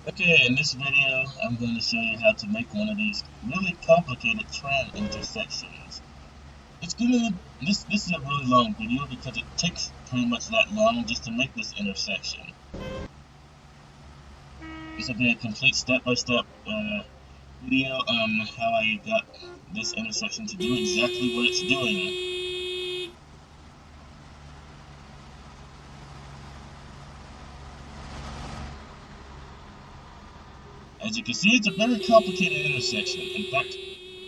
Okay, in this video, I'm going to show you how to make one of these really complicated tram intersections. It's gonna this is a really long video because it takes pretty much that long just to make this intersection. This will be a complete step-by-step video on how I got this intersection to do exactly what it's doing. As you can see, it's a very complicated intersection. In fact,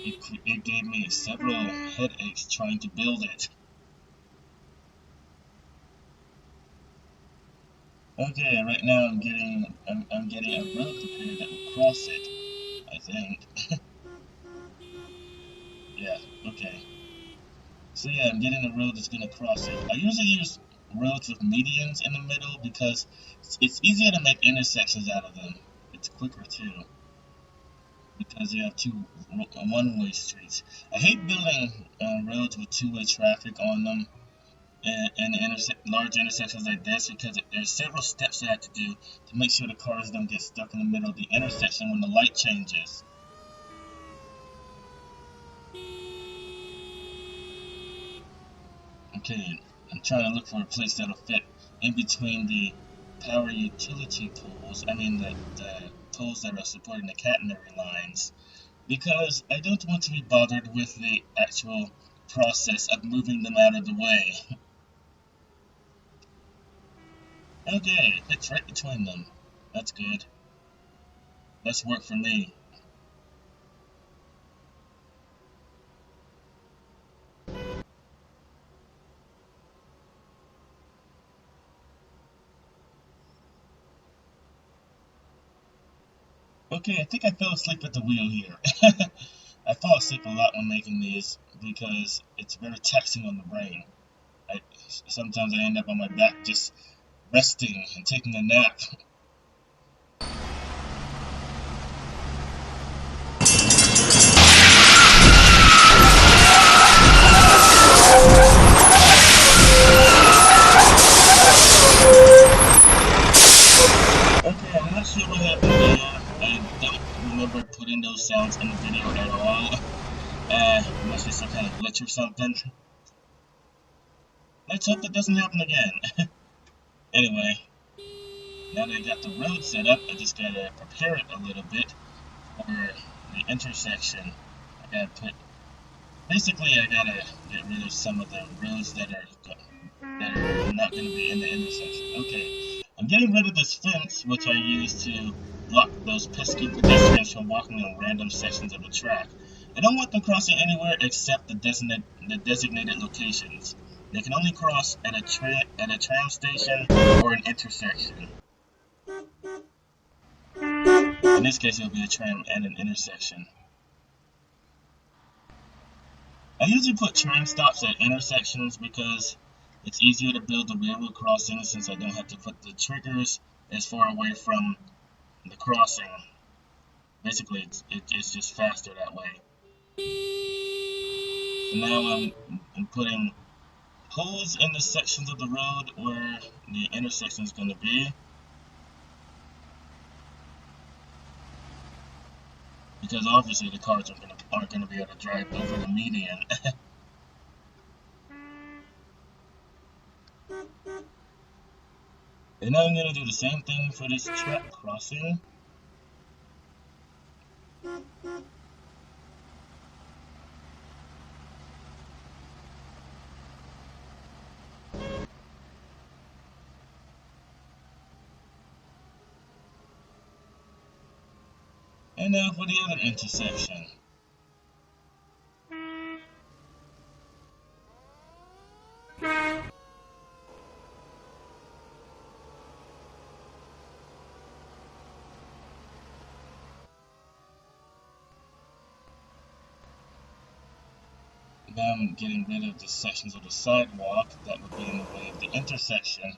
it gave me several headaches trying to build it. Okay, right now I'm getting a road prepared that will cross it, I think. Yeah, okay. So yeah, I'm getting a road that's gonna cross it. I usually use roads with medians in the middle because it's easier to make intersections out of them. It's quicker too because you have two one-way streets. I hate building roads with two-way traffic on them in large intersections like this because there's several steps I have to do to make sure the cars don't get stuck in the middle of the intersection when the light changes. Okay, I'm trying to look for a place that'll fit in between the power utility poles, the poles that are supporting the catenary lines, because I don't want to be bothered with the actual process of moving them out of the way. Okay, it fits right between them. That's good. That's work for me. Okay, I think I fell asleep at the wheel here. I fall asleep a lot when making these because it's very taxing on the brain. Sometimes I end up on my back just resting and taking a nap. Okay, I'm not sure what happened there. I don't remember putting those sounds in the video at all. Must be some kind of glitch or something. Let's hope that doesn't happen again. Anyway, now that I got the road set up, I just gotta prepare it a little bit for the intersection. Basically I gotta get rid of some of the roads that are not gonna be in the intersection. Okay, I'm getting rid of this fence, which I use to block those pesky pedestrians from walking on random sections of the track. I don't want them crossing anywhere except the designated locations. They can only cross at a tram station or an intersection. In this case, it'll be a tram and an intersection. I usually put tram stops at intersections because it's easier to build the railroad crossing since I don't have to put the triggers as far away from the crossing. Basically, it's just faster that way. So now I'm putting holes in the sections of the road where the intersection is going to be, because obviously the cars aren't going to be able to drive over the median. And now I'm going to do the same thing for this track crossing. And now for the other intersection. Now I'm getting rid of the sections of the sidewalk that would be in the way of the intersection.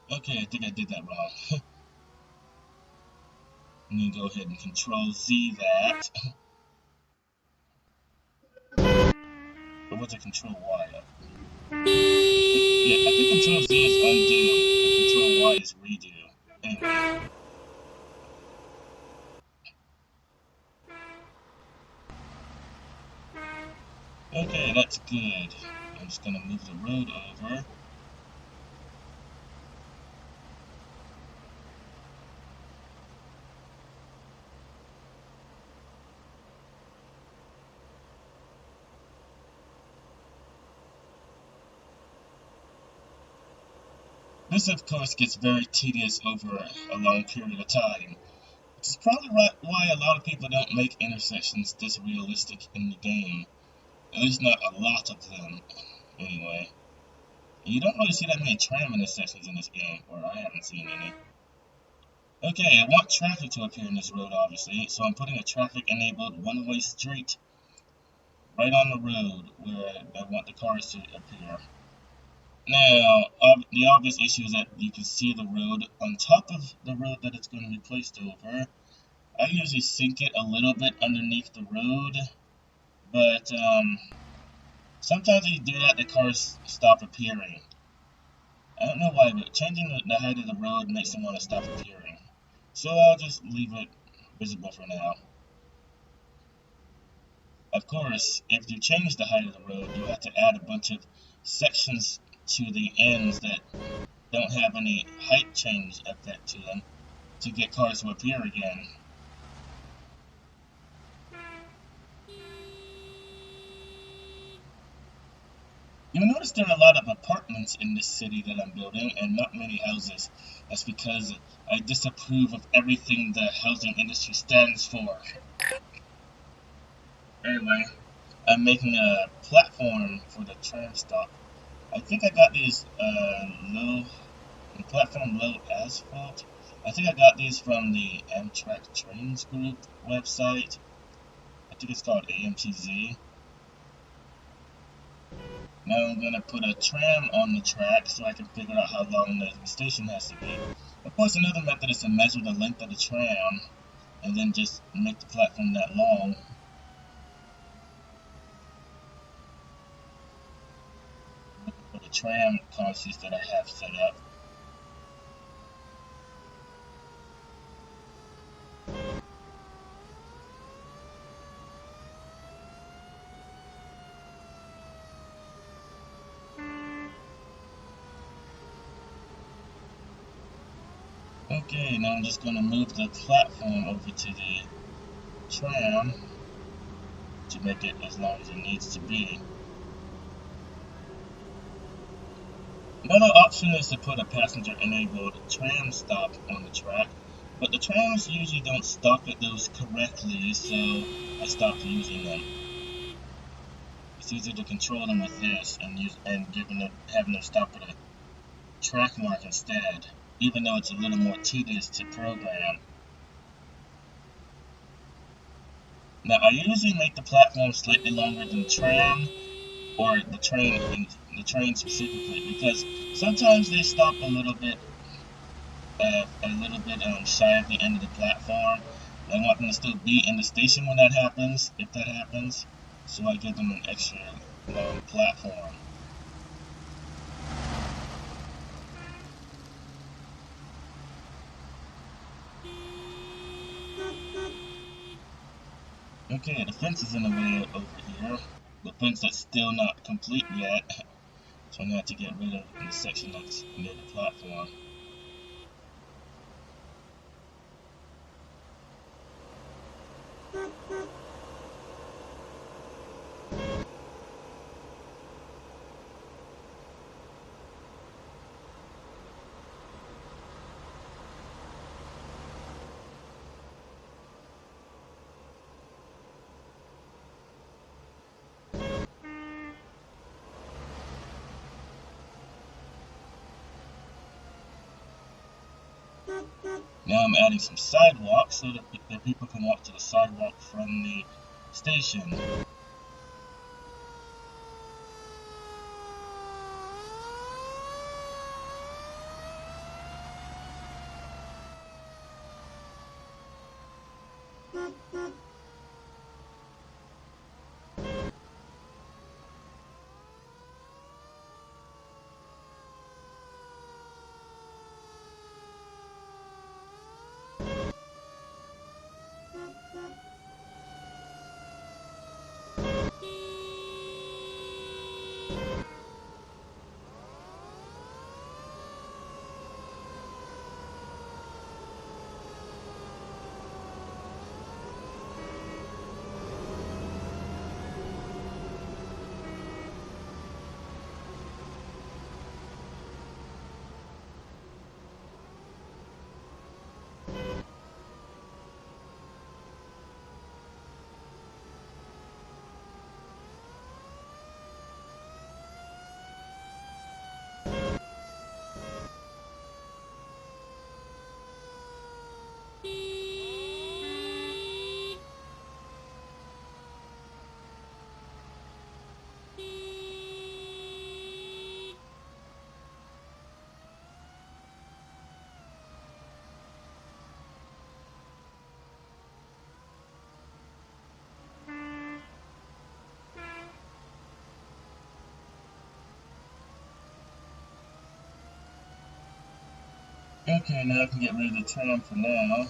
Okay, I think I did that wrong. I'm going to go ahead and Control Z that. Or was it Control Y? Yeah, I think Control Z is undo, and Control Y is redo. Anyway. Okay, that's good. I'm just gonna move the road over. This, of course, gets very tedious over a long period of time. Which is probably why a lot of people don't make intersections this realistic in the game. At least not a lot of them, anyway. And you don't really see that many tram intersections in this game, or I haven't seen any. Okay, I want traffic to appear in this road, obviously, so I'm putting a traffic-enabled one-way street right on the road where I want the cars to appear. Now, the obvious issue is that you can see the road on top of the road that it's going to be placed over. I usually sink it a little bit underneath the road, but sometimes when you do that, the cars stop appearing. I don't know why, but changing the height of the road makes them want to stop appearing. So I'll just leave it visible for now. Of course, if you change the height of the road, you have to add a bunch of sections to the ends that don't have any height change effect to them to get cars to appear again. You'll notice there are a lot of apartments in this city that I'm building and not many houses. That's because I disapprove of everything the housing industry stands for. Anyway, I'm making a platform for the tram stop. I think I got these platform low asphalt. I think I got these from the Amtrak Trainz group website. I think it's called AMTZ. Now I'm going to put a tram on the track so I can figure out how long the station has to be. Of course, another method is to measure the length of the tram and then just make the platform that long. For the tram consist that I have set up. Okay, now I'm just going to move the platform over to the tram to make it as long as it needs to be. Another option is to put a passenger-enabled tram stop on the track, but the trams usually don't stop at those correctly, so I stopped using them. It's easier to control them with this and having them stop at a track mark instead, even though it's a little more tedious to program. Now, I usually make the platform slightly longer than the tram, or the train specifically, because sometimes they stop a little bit shy of the end of the platform. I want them to still be in the station when that happens, if that happens, so I give them an extra long platform. Okay, the fence is in the way over here. The fence that's still not complete yet, so I'm going to have to get rid of the section that's near the platform. Now I'm adding some sidewalks so that people can walk to the sidewalk from the station. Okay, now I can get rid of the tram for now.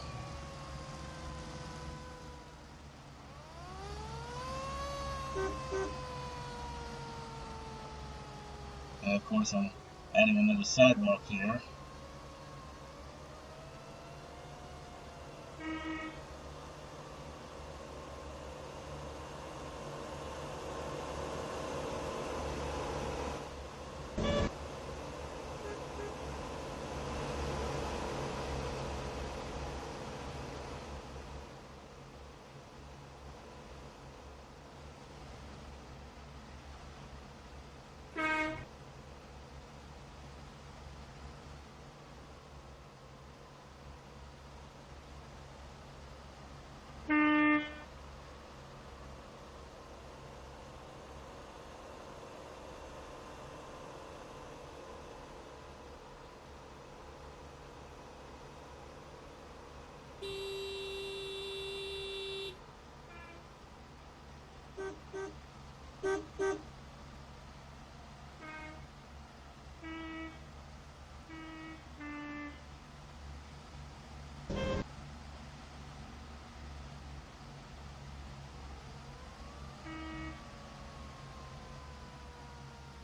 And of course I'm adding another sidewalk here.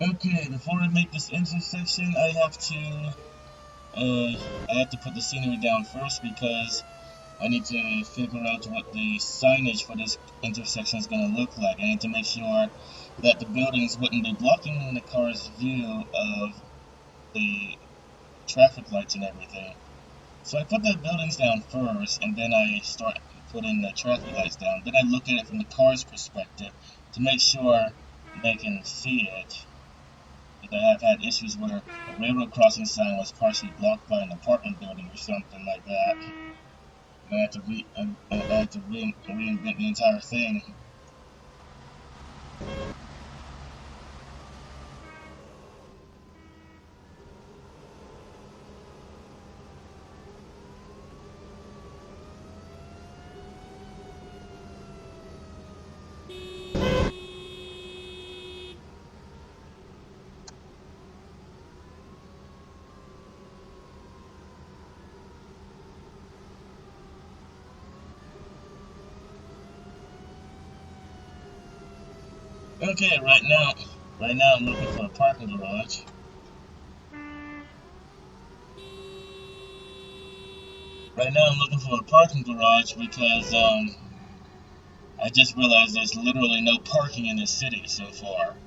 Okay, before I make this intersection, I have to put the scenery down first because I need to figure out what the signage for this intersection is going to look like. I need to make sure that the buildings wouldn't be blocking the car's view of the traffic lights and everything. So I put the buildings down first, and then I start putting the traffic lights down. Then I look at it from the car's perspective to make sure they can see it. Because I have had issues where a railroad crossing sign was partially blocked by an apartment building or something like that. And I had to reinvent the entire thing. Okay, right now I'm looking for a parking garage. Right now I'm looking for a parking garage because I just realized there's literally no parking in this city so far.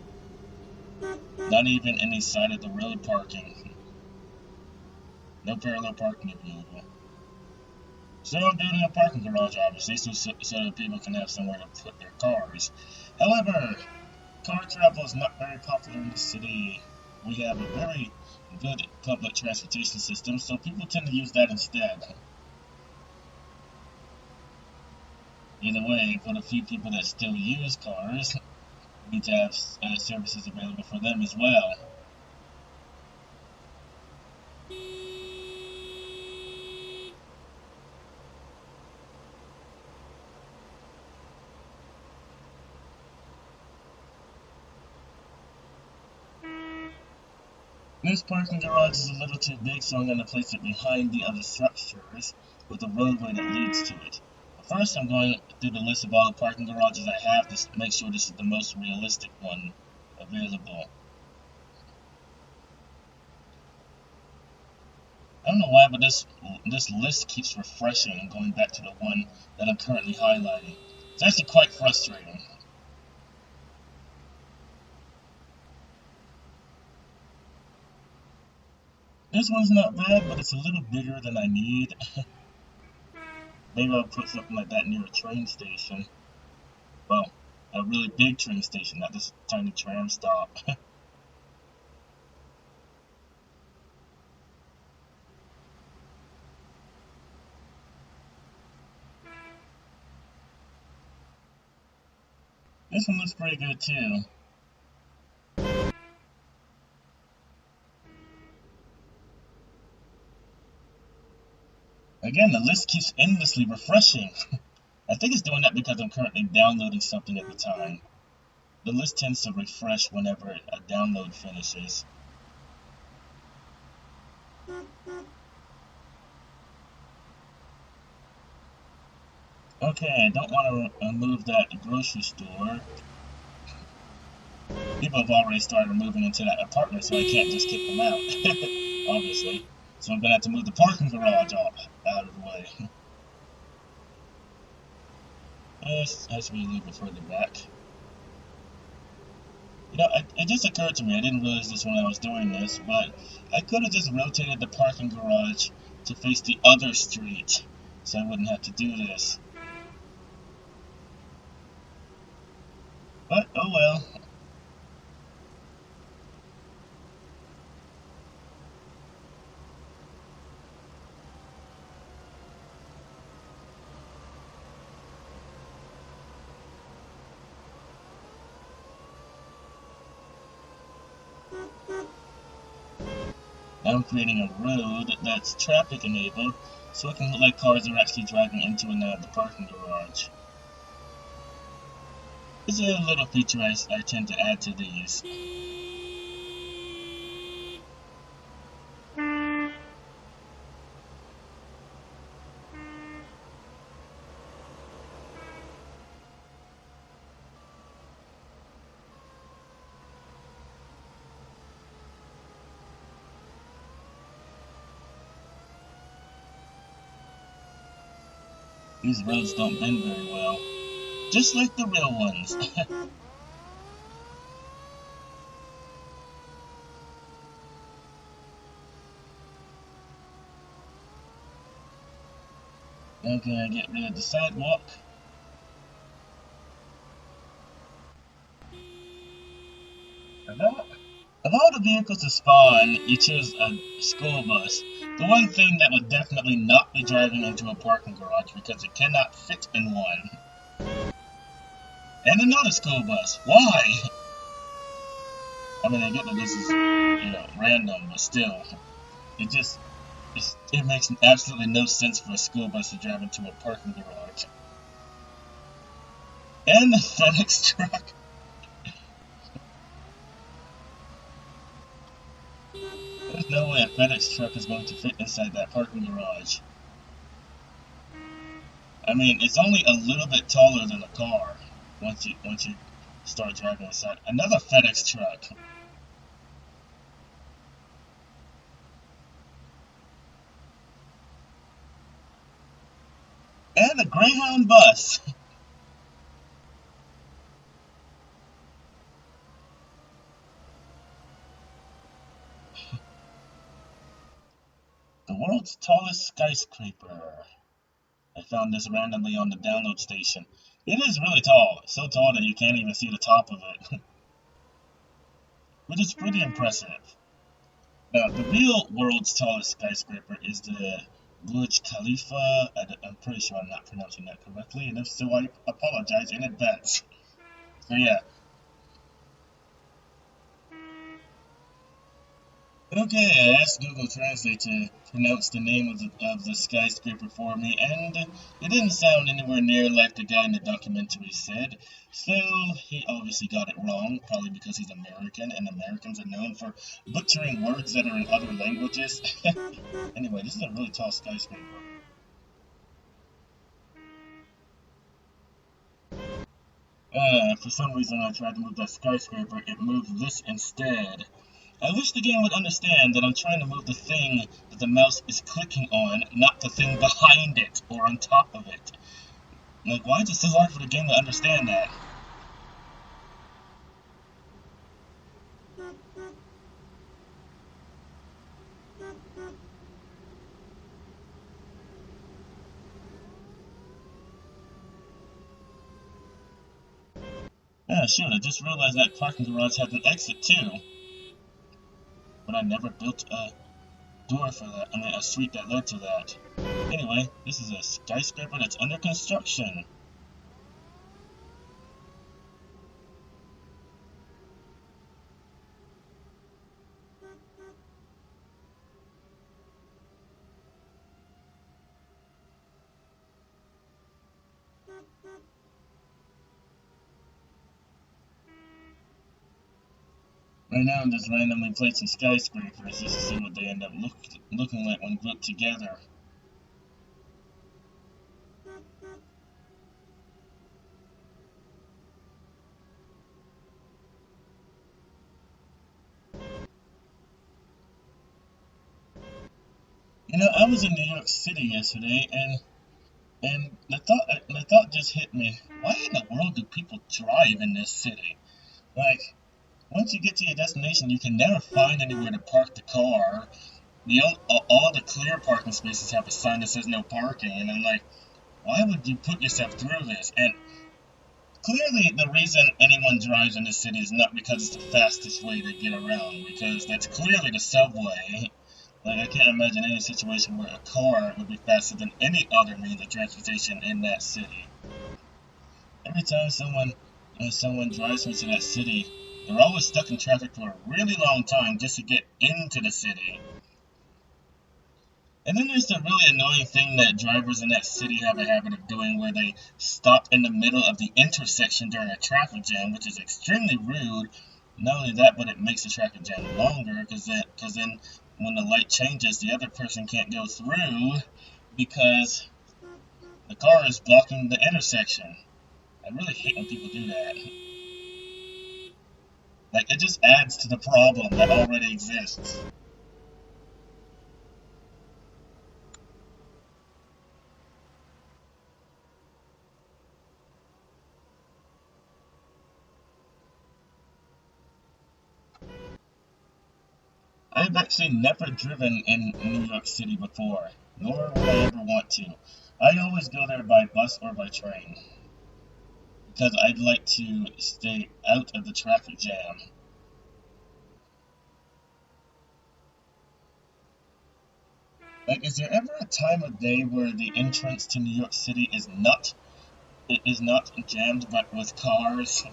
Not even any side of the road parking. No parallel parking available. So I'm building a parking garage, obviously, so that people can have somewhere to put their cars. However, car travel is not very popular in the city. We have a very good public transportation system, so people tend to use that instead. Either way, for the few people that still use cars, we need to have services available for them as well. This parking garage is a little too big, so I'm going to place it behind the other structures with a roadway that leads to it. But first, I'm going through the list of all the parking garages I have to make sure this is the most realistic one available. I don't know why, but this list keeps refreshing and going back to the one that I'm currently highlighting. It's actually quite frustrating. This one's not bad, but it's a little bigger than I need. Maybe I'll put something like that near a train station. Well, a really big train station, not this tiny tram stop. This one looks pretty good too. Again, the list keeps endlessly refreshing. I think it's doing that because I'm currently downloading something at the time. The list tends to refresh whenever a download finishes. Okay, I don't want to move that grocery store. People have already started moving into that apartment, so I can't just kick them out, obviously. So I'm going to have to move the parking garage out of the way. This has to be a little bit further back. You know, it just occurred to me, I didn't realize this when I was doing this, but I could have just rotated the parking garage to face the other street, so I wouldn't have to do this. But, oh well. Now I'm creating a road that's traffic enabled, so it can look like cars are actually driving into and out of the parking garage. This is a little feature I tend to add to these. These roads don't bend very well, just like the real ones. Now can I get rid of the sidewalk? Of all the vehicles to spawn, you choose a school bus. The one thing that would definitely not be driving into a parking garage because it cannot fit in one. And another school bus. Why? I mean, I get that this is, random, but still. It makes absolutely no sense for a school bus to drive into a parking garage. And the FedEx truck. There's no way a FedEx truck is going to fit inside that parking garage. I mean, it's only a little bit taller than a car once you start driving inside. Another FedEx truck. And a Greyhound bus. The world's tallest skyscraper. I found this randomly on the download station. It is really tall. It's so tall that you can't even see the top of it. Which is pretty impressive. Now, the real world's tallest skyscraper is the Burj Khalifa. I'm pretty sure I'm not pronouncing that correctly, and if so, I apologize in advance. So yeah. Okay, I asked Google Translate to pronounce the name of the skyscraper for me, and it didn't sound anywhere near like the guy in the documentary said. So he obviously got it wrong, probably because he's American, and Americans are known for butchering words that are in other languages. Anyway, this is a really tall skyscraper. For some reason when I tried to move that skyscraper, it moved this instead. I wish the game would understand that I'm trying to move the thing that the mouse is clicking on, not the thing behind it or on top of it. Like, why is it so hard for the game to understand that? Yeah, shoot, I just realized that parking garage has an exit too. But I never built a door for that. I mean, a street that led to that. Anyway, this is a skyscraper that's under construction. Right now I'm just randomly placing skyscrapers just to see what they end up looking like when grouped together. You know, I was in New York City yesterday, and the thought just hit me. Why in the world do people drive in this city? Like, once you get to your destination, you can never find anywhere to park the car. All the clear parking spaces have a sign that says no parking, and I'm like, why would you put yourself through this? And clearly, the reason anyone drives in this city is not because it's the fastest way to get around, because that's clearly the subway. Like, I can't imagine any situation where a car would be faster than any other means of transportation in that city. Every time someone drives me to that city, they're always stuck in traffic for a really long time just to get into the city. And then there's the really annoying thing that drivers in that city have a habit of doing where they stop in the middle of the intersection during a traffic jam, which is extremely rude. Not only that, but it makes the traffic jam longer because then when the light changes, the other person can't go through because the car is blocking the intersection. I really hate when people do that. Like, it just adds to the problem that already exists. I've actually never driven in New York City before, nor would I ever want to. I always go there by bus or by train, because I'd like to stay out of the traffic jam. Like, is there ever a time of day where the entrance to New York City is not jammed but with cars?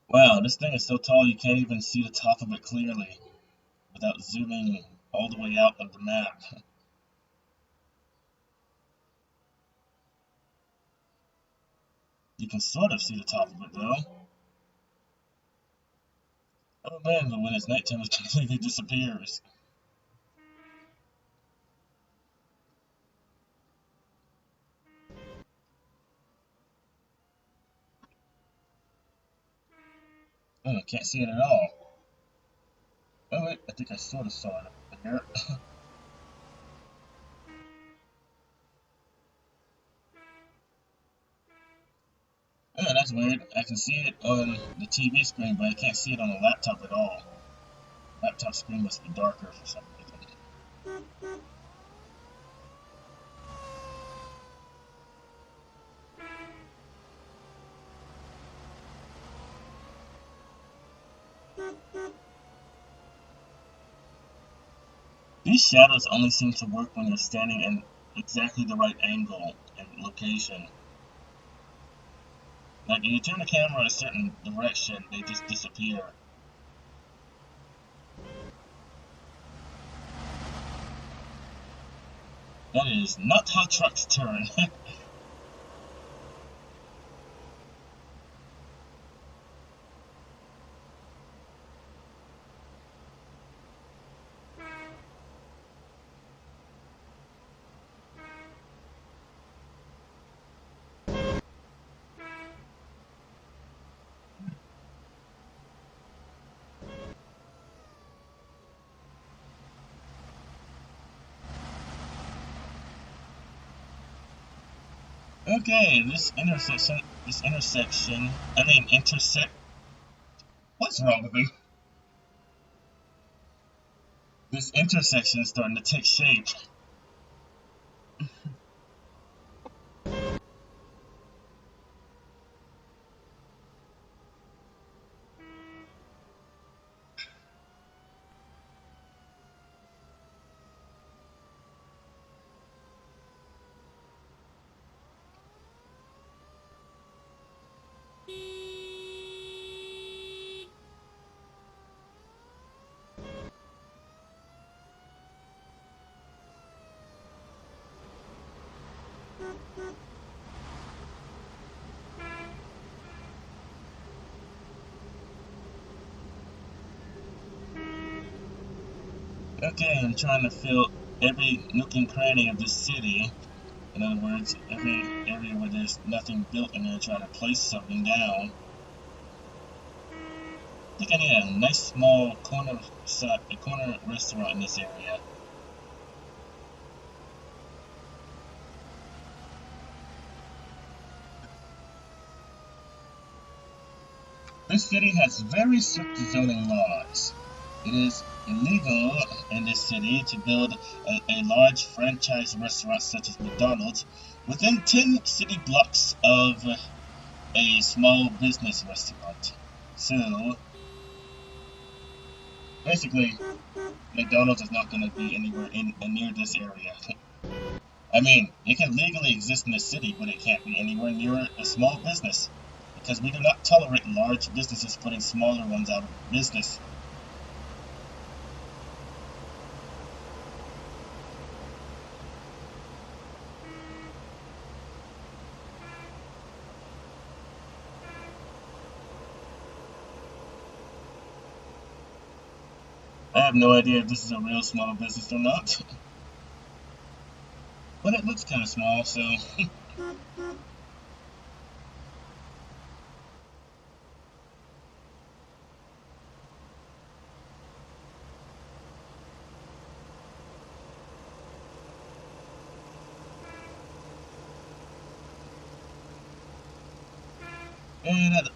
Wow, this thing is so tall you can't even see the top of it clearly without zooming all the way out of the map. You can sort of see the top of it though. Oh man, but when it's nighttime it completely disappears. Oh, I can't see it at all. Oh wait, I think I sort of saw it up there. Oh, that's weird. I can see it on the TV screen, but I can't see it on the laptop at all. Laptop screen must be darker for some reason. These shadows only seem to work when you're standing in exactly the right angle and location. Like, if you turn the camera a certain direction, they just disappear. That is not how trucks turn. Okay, I mean, intersect. What's wrong with me? This intersection is starting to take shape. Okay, I'm trying to fill every nook and cranny of this city. In other words, every area where there's nothing built in there, try to place something down. I think I need a nice small a corner restaurant in this area. This city has very strict zoning laws. It is illegal in this city to build a large franchise restaurant such as McDonald's within 10 city blocks of a small business restaurant. So, basically, McDonald's is not going to be anywhere in near this area. I mean, it can legally exist in the city, but it can't be anywhere near a small business because we do not tolerate large businesses putting smaller ones out of business. I have no idea if this is a real small business or not, but it looks kind of small, so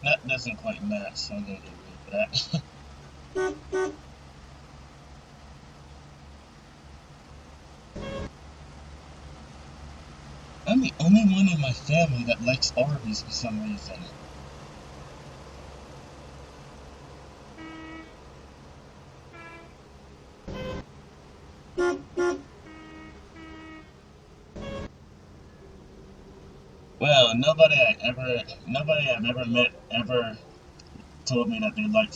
that doesn't quite match, so I'm gonna get rid of that. I'm the only one in my family that likes Arby's for some reason. Well, nobody I've ever met ever told me that they like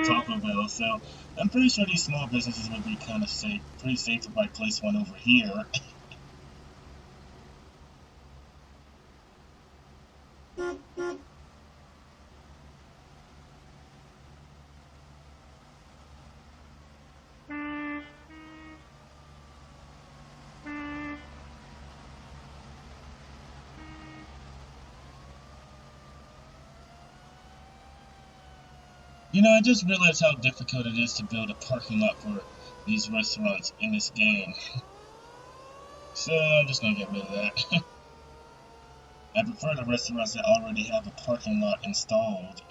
Taco Bell. So I'm pretty sure these small businesses would be kind of safe, pretty safe if I place one over here. You know, I just realized how difficult it is to build a parking lot for these restaurants in this game. So I'm just gonna get rid of that. I prefer the restaurants that already have a parking lot installed.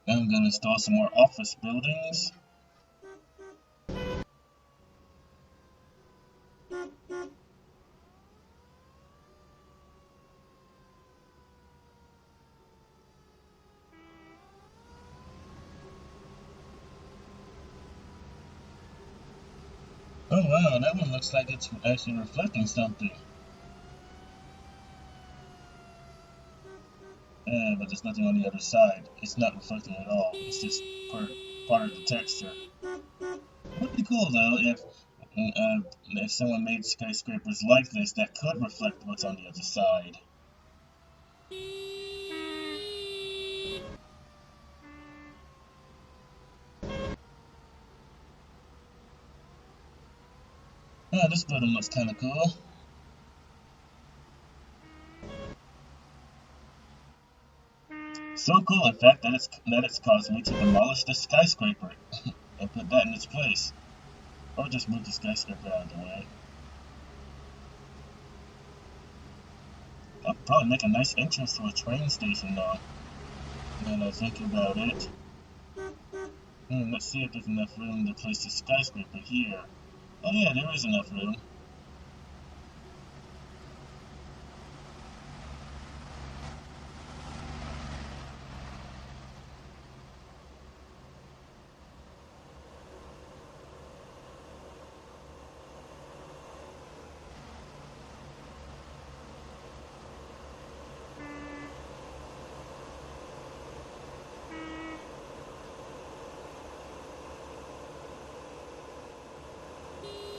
I'm gonna install some more office buildings. Oh wow, that one looks like it's actually reflecting something. But there's nothing on the other side. It's not reflecting at all. It's just part of the texture. It would be cool though if someone made skyscrapers like this that could reflect what's on the other side. Oh, this building looks kind of cool. So cool, in fact, that it's caused me to demolish the skyscraper and put that in its place. Or just move the skyscraper out of the way. That'll probably make a nice entrance to a train station though. Now that I think about it. Let's see if there's enough room to place the skyscraper here. Oh yeah, there is enough room.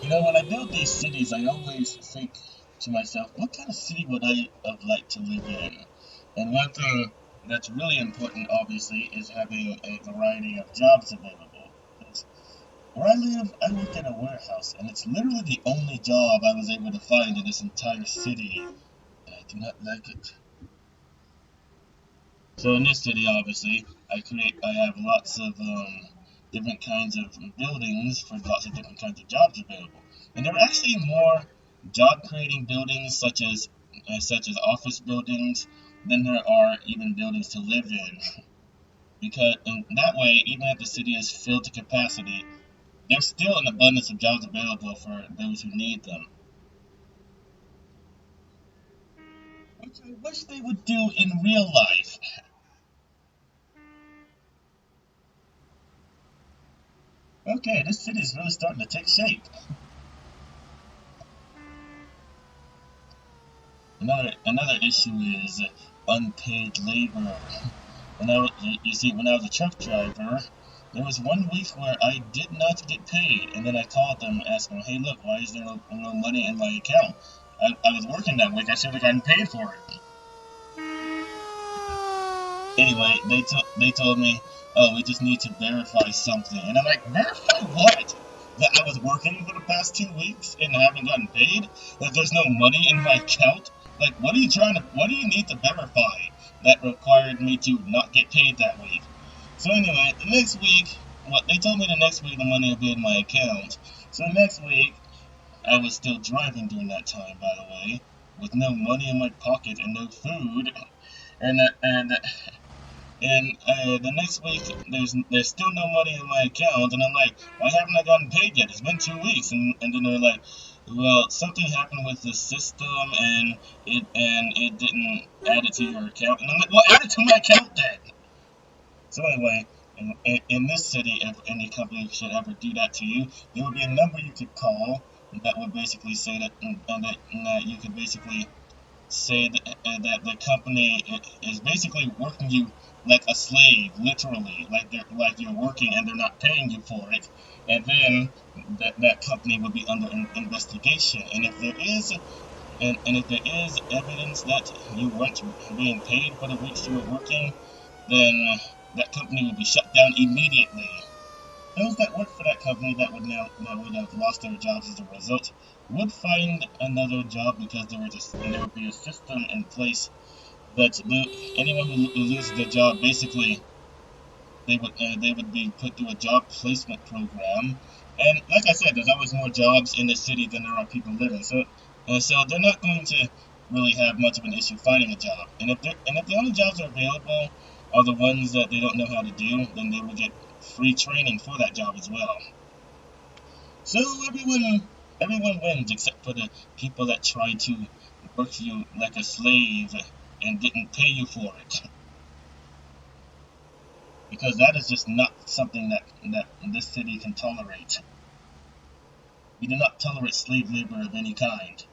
You know, when I build these cities, I always think to myself, what kind of city would I have liked to live in? And one thing that's really important, obviously, is having a variety of jobs available. Because where I live, I work at a warehouse, and it's literally the only job I was able to find in this entire city, and I do not like it. So in this city, obviously, I have lots of different kinds of buildings for lots of different kinds of jobs available, and there are actually more job creating buildings such as office buildings than there are even buildings to live in. Because in that way, even if the city is filled to capacity, there's still an abundance of jobs available for those who need them, which I wish they would do in real life. Okay, this city is really starting to take shape. Another issue is unpaid labor. You see, when I was a truck driver, there was one week where I did not get paid, and then I called them asking, "Hey, look, why is there no money in my account? I was working that week. I should have gotten paid for it." Anyway, they told me, "Oh, we just need to verify something," and I'm like, "Verify what? That I was working for the past 2 weeks and I haven't gotten paid? That there's no money in my account? Like, what do you need to verify that required me to not get paid that week?" So anyway, the next week, they told me the next week the money would be in my account. So next week, I was still driving during that time, by the way, with no money in my pocket and no food, and the next week, there's still no money in my account, and I'm like, why haven't I gotten paid yet? It's been 2 weeks, and then they're like, well, something happened with the system, and it didn't add it to your account, and I'm like, well, add it to my account then. So anyway, in this city, if any company should ever do that to you, there would be a number you could call that would basically say that, and that you could basically say that the company is basically working you like a slave, literally, like you're working and they're not paying you for it, and then that company would be under investigation. And if there is evidence that you weren't being paid for the weeks you were working, then that company would be shut down immediately. Those that work for that company that would have lost their jobs as a result would find another job because there would be a system in place that anyone who loses their job, basically they would be put through a job placement program. And like I said, there's always more jobs in the city than there are people living. So they're not going to really have much of an issue finding a job. And if the only jobs that are available are the ones that they don't know how to do, then they will get free training for that job as well. So everyone wins except for the people that try to work you like a slave and didn't pay you for it. Because that is just not something that this city can tolerate. We do not tolerate slave labor of any kind.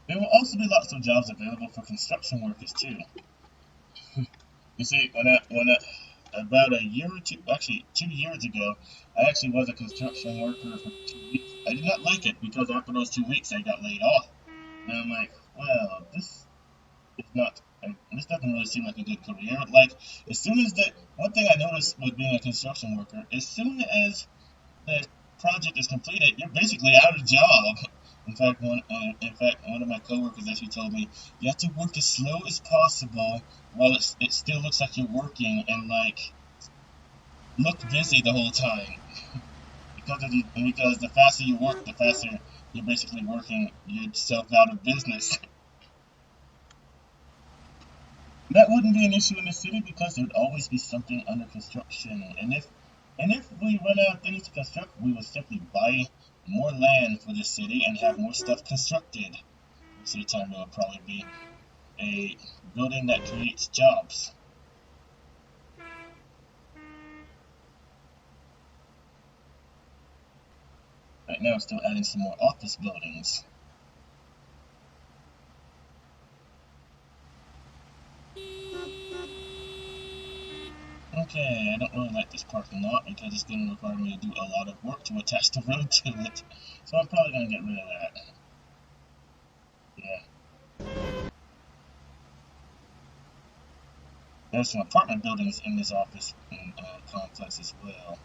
There will also be lots of jobs available for construction workers too. You see, about a year or two, actually 2 years ago, I actually was a construction worker for 2 weeks. I did not like it because after those 2 weeks, I got laid off. And I'm like, well, this is not this doesn't really seem like a good career. Like, as soon as the one thing I noticed with being a construction worker, as soon as the project is completed, you're basically out of job. In fact, one of my coworkers actually told me you have to work as slow as possible while it still looks like you're working, and like look busy the whole time. Because the faster you work, the faster you're basically working yourself out of business. That wouldn't be an issue in the city because there would always be something under construction. And if we run out of things to construct, we would simply buy more land for the city and have more stuff constructed. Most of the time, it would probably be a building that creates jobs. Right now, I'm still adding some more office buildings. Okay, I don't really like this parking lot because it's going to require me to do a lot of work to attach the road to it. So I'm probably going to get rid of that. Yeah. There's some apartment buildings in this office complex as well.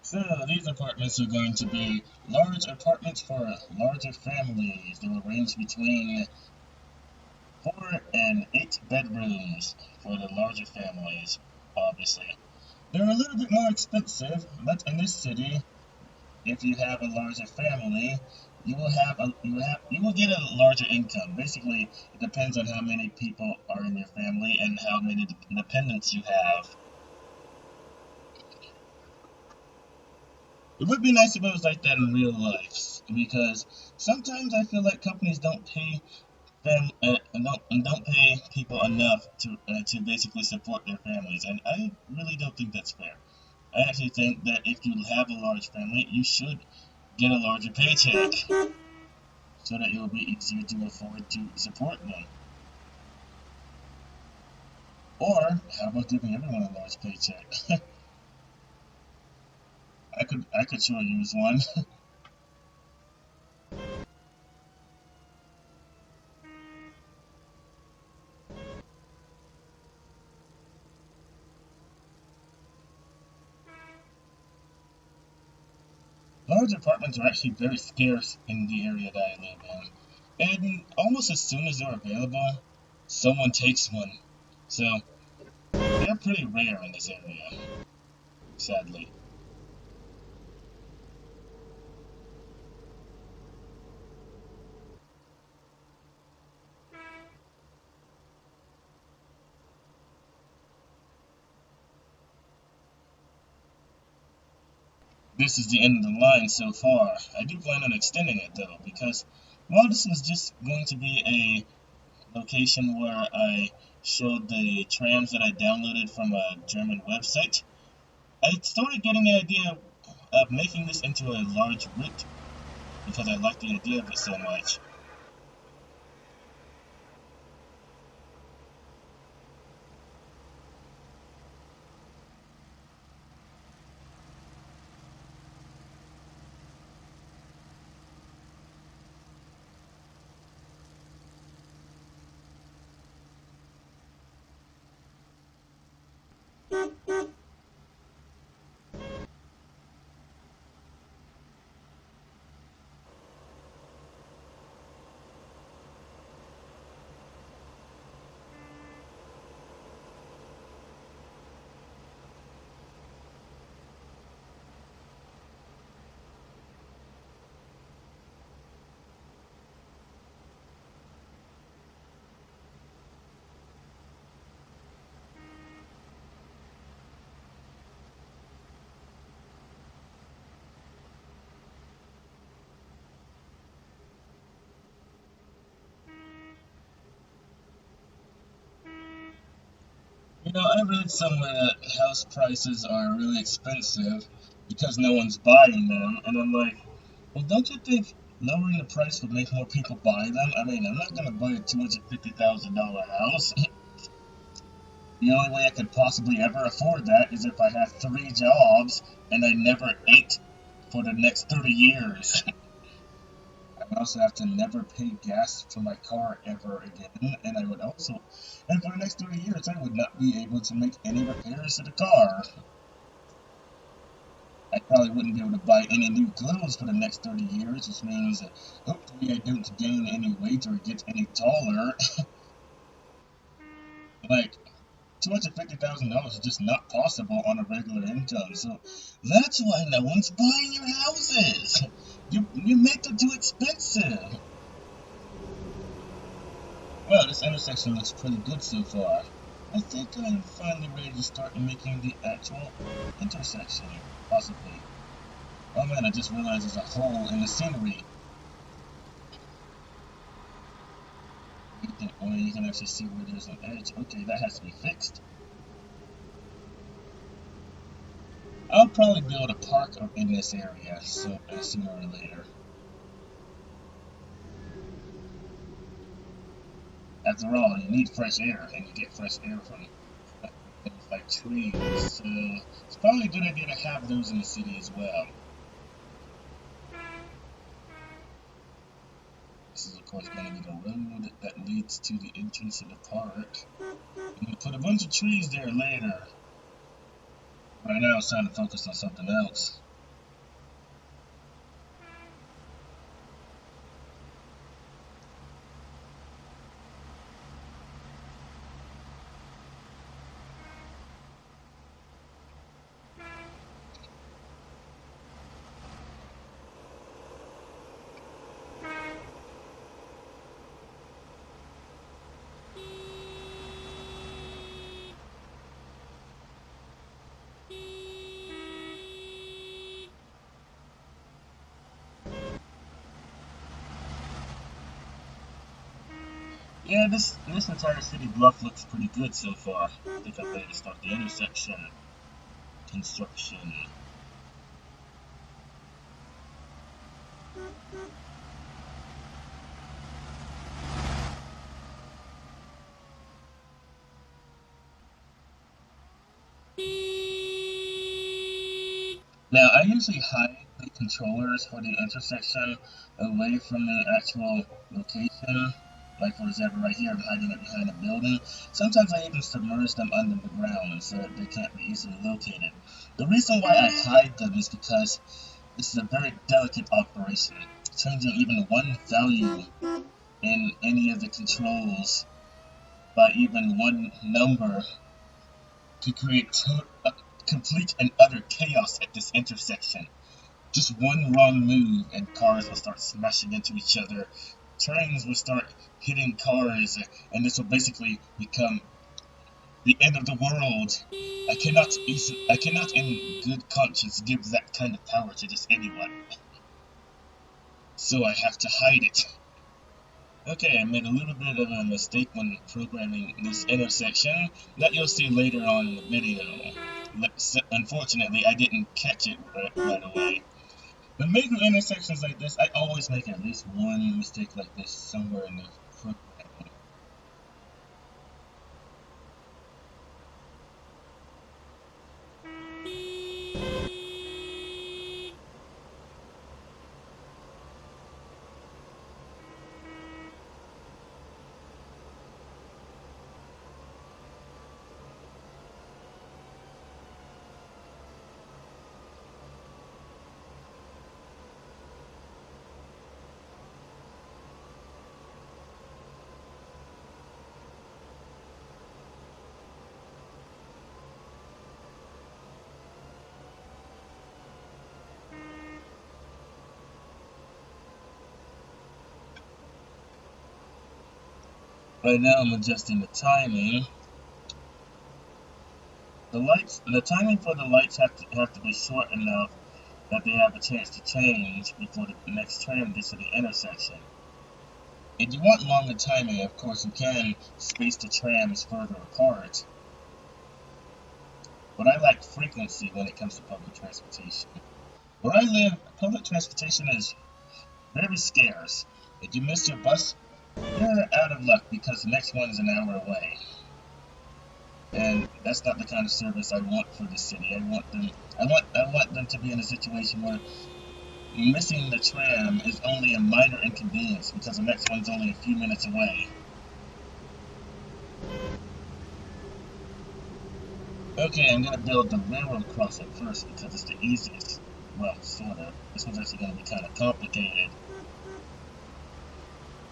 So these apartments are going to be large apartments for larger families. They will range between 4 and 8 bedrooms for the larger families, obviously. They're a little bit more expensive, but in this city, if you have a larger family, you will get a larger income. Basically, it depends on how many people are in your family and how many dependents you have. It would be nice if it was like that in real life, because sometimes I feel like companies don't pay them don't pay people enough to basically support their families, and I really don't think that's fair. I actually think that if you have a large family, you should get a larger paycheck so that it will be easier to afford to support them. Or how about giving everyone a large paycheck? I could sure use one. Large apartments are actually very scarce in the area that I live in. And almost as soon as they're available, someone takes one. So they're pretty rare in this area, sadly. This is the end of the line so far. I do plan on extending it though, because while this was just going to be a location where I showed the trams that I downloaded from a German website, I started getting the idea of making this into a large route because I like the idea of it so much. I read somewhere that house prices are really expensive because no one's buying them, and I'm like, well, don't you think Lowering the price would make more people buy them. I mean, I'm not gonna buy a $250,000 house. The only way I could possibly ever afford that is if I had 3 jobs and I never ate for the next 30 years. I would also have to never pay gas for my car ever again, and I would also, and for the next 30 years, I would not be able to make any repairs to the car. I probably wouldn't be able to buy any new clothes for the next 30 years, which means hopefully I don't gain any weight or get any taller. Like, $250,000 is just not possible on a regular income, so that's why no one's buying your houses. You make them too expensive. Well, this intersection looks pretty good so far. I think I'm finally ready to start making the actual intersection, possibly. Oh man, I just realized there's a hole in the scenery. You can actually see where there's an edge. Okay, that has to be fixed. I'll probably build a park in this area sooner or later. After all, you need fresh air, and you get fresh air from things like trees. So it's probably a good idea to have those in the city as well. This is, of course, going to be the road that leads to the entrance of the park. I'm going to put a bunch of trees there later. Right now, it's time to focus on something else. Yeah, this entire city bluff looks pretty good so far. I think I'm ready to start the intersection construction. Now, I usually hide the controllers for the intersection away from the actual location. Like, for example, right here, I'm hiding it behind a building. Sometimes I even submerge them under the ground so that they can't be easily located. The reason why I hide them is because this is a very delicate operation. Changing even one value in any of the controls by even one number could create complete and utter chaos at this intersection. Just one wrong move and cars will start smashing into each other. Trains will start hitting cars, and this will basically become the end of the world. I cannot in good conscience give that kind of power to just anyone. So I have to hide it. Okay, I made a little bit of a mistake when programming this intersection that you'll see later on in the video. Unfortunately, I didn't catch it right away. But major intersections like this, I always make at least one mistake like this somewhere in the programming. Right now I'm adjusting the timing. The timing for the lights have to be short enough that they have a chance to change before the next tram gets to the intersection. If you want longer timing, of course you can space the trams further apart. But I like frequency when it comes to public transportation. Where I live, public transportation is very scarce. If you miss your bus, you're out of luck because the next one is an hour away. And that's not the kind of service I want for the city. I want them to be in a situation where missing the tram is only a minor inconvenience because the next one's only a few minutes away. Okay, I'm gonna build the railroad crossing first because it's the easiest. Well, sorta. This one's actually gonna be kind of complicated.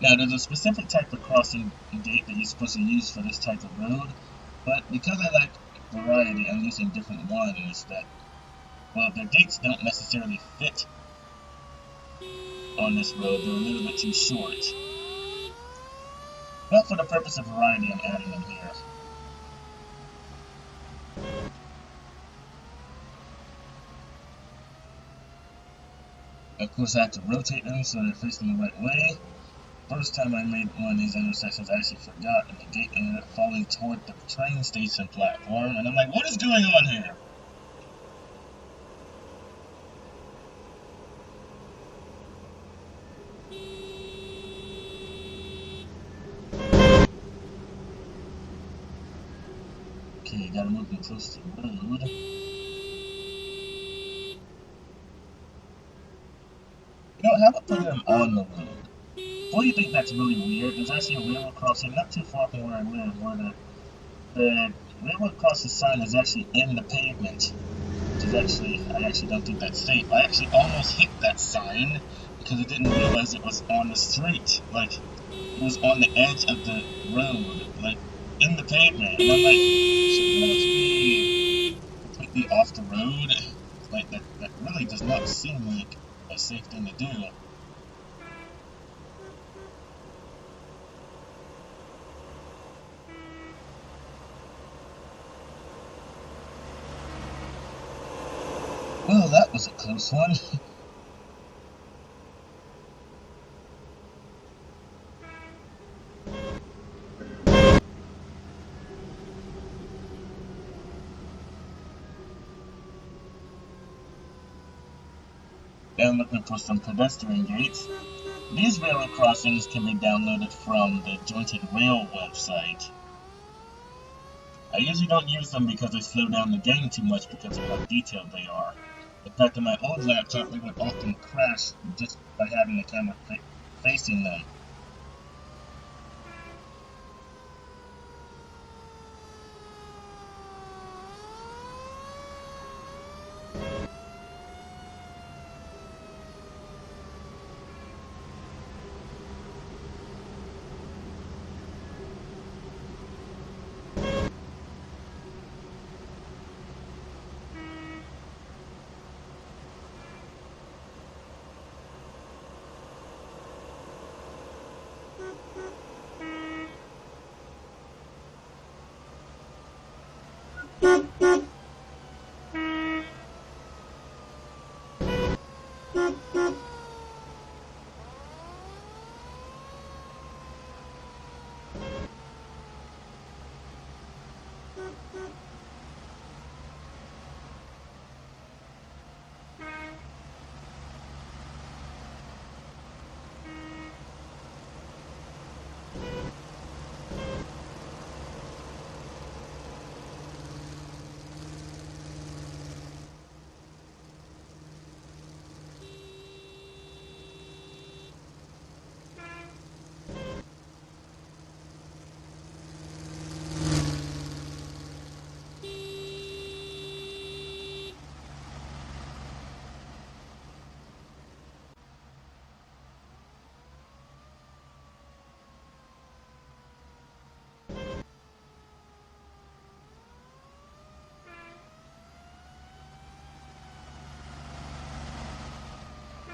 Now, there's a specific type of crossing gate that you're supposed to use for this type of road, but because I like variety, I'm using different ones that, well, their gates don't necessarily fit on this road. They're a little bit too short. But for the purpose of variety, I'm adding them here. Of course, I have to rotate them so they're facing the right way. First time I made one of these intersections, I actually forgot, and the gate ended up falling toward the train station platform, and I'm like, what is going on here? Okay, gotta move them close to the road. You know, how about putting them on the road? Before you think that's really weird, there's actually a railroad crossing not too far from where I live, where the railroad crossing sign is actually in the pavement. Which is actually, I actually don't think that's safe. I actually almost hit that sign because I didn't realize it was on the street. Like, it was on the edge of the road, like, in the pavement. And I'm like, shouldn't those be completely off the road? Like, that really does not seem like a safe thing to do. Well, that was a close one. Now I'm looking for some pedestrian gates. These railroad crossings can be downloaded from the Jointed Rail website. I usually don't use them because they slow down the game too much because of how detailed they are. In fact, on my old laptop, they would often crash just by having the camera facing them.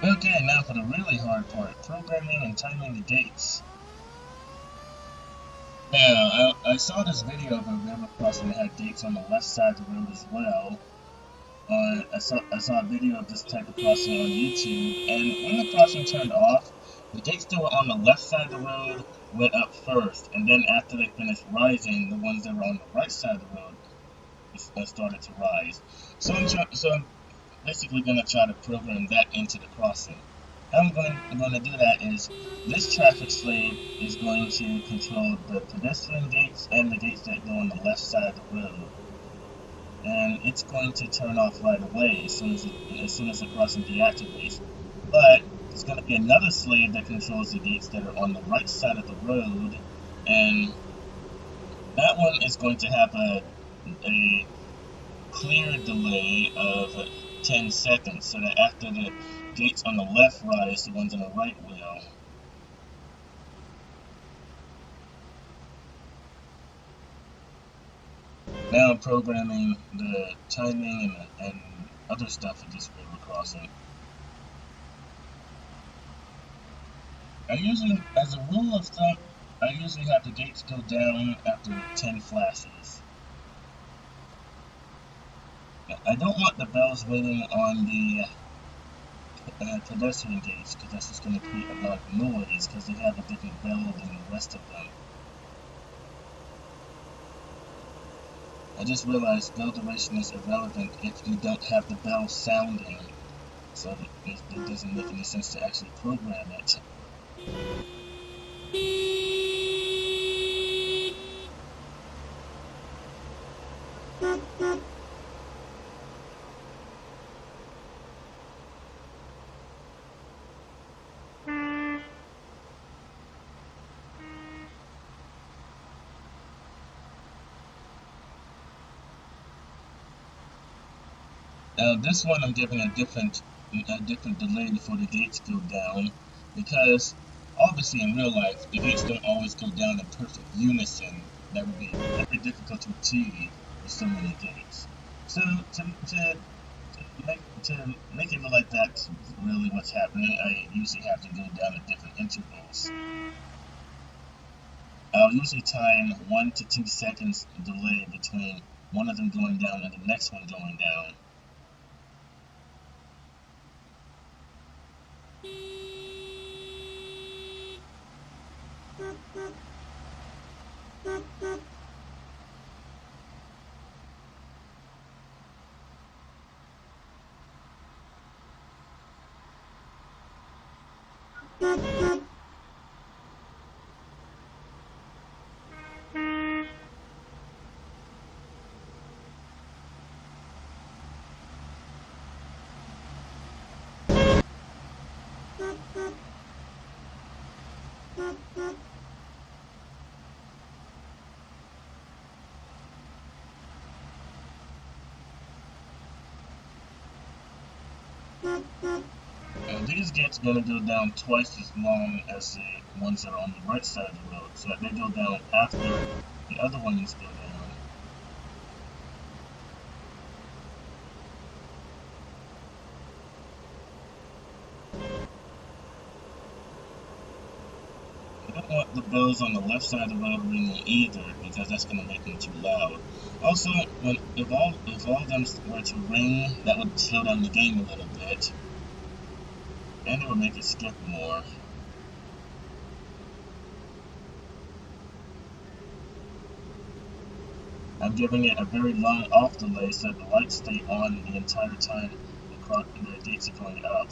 Okay, now for the really hard part, programming and timing the gates. Now, I saw this video of a railroad crossing that had gates on the left side of the road as well. I saw a video of this type of crossing on YouTube, and when the crossing turned off, the gates that were on the left side of the road went up first, and then after they finished rising, the ones that were on the right side of the road started to rise. So I'm basically going to try to program that into the crossing. How I'm going to do that is this traffic slave is going to control the pedestrian gates and the gates that go on the left side of the road, and it's going to turn off right away as soon as the crossing deactivates. But there's going to be another slave that controls the gates that are on the right side of the road, and that one is going to have a clear delay of 10 seconds, so that after the gates on the left rise, the ones on the right will. Now I'm programming the timing and other stuff for this river crossing. I usually, as a rule of thumb, I usually have the gates go down after 10 flashes. I don't want the bells waiting on the pedestrian gates, because that's just going to create a lot of noise, because they have a different bell than the rest of them. I just realized bell duration is irrelevant if you don't have the bell sounding, so it doesn't make any sense to actually program it. Now this one I'm giving a different delay before the gates go down, because obviously in real life the gates don't always go down in perfect unison. That would be very difficult to achieve with so many gates. So to make it look like that's really what's happening, I usually have to go down at different intervals. I'll usually time 1 to 2 seconds delay between one of them going down and the next one going down. These gates are going to go down twice as long as the ones that are on the right side of the road, so that they go down after the other ones go down. I don't want the bells on the left side of the road ringing either, because that's going to make them too loud. Also, if all of them were to ring, that would slow down the game a little bit, and it would make it skip more. I'm giving it a very long off delay so that the lights stay on the entire time the gates are going up.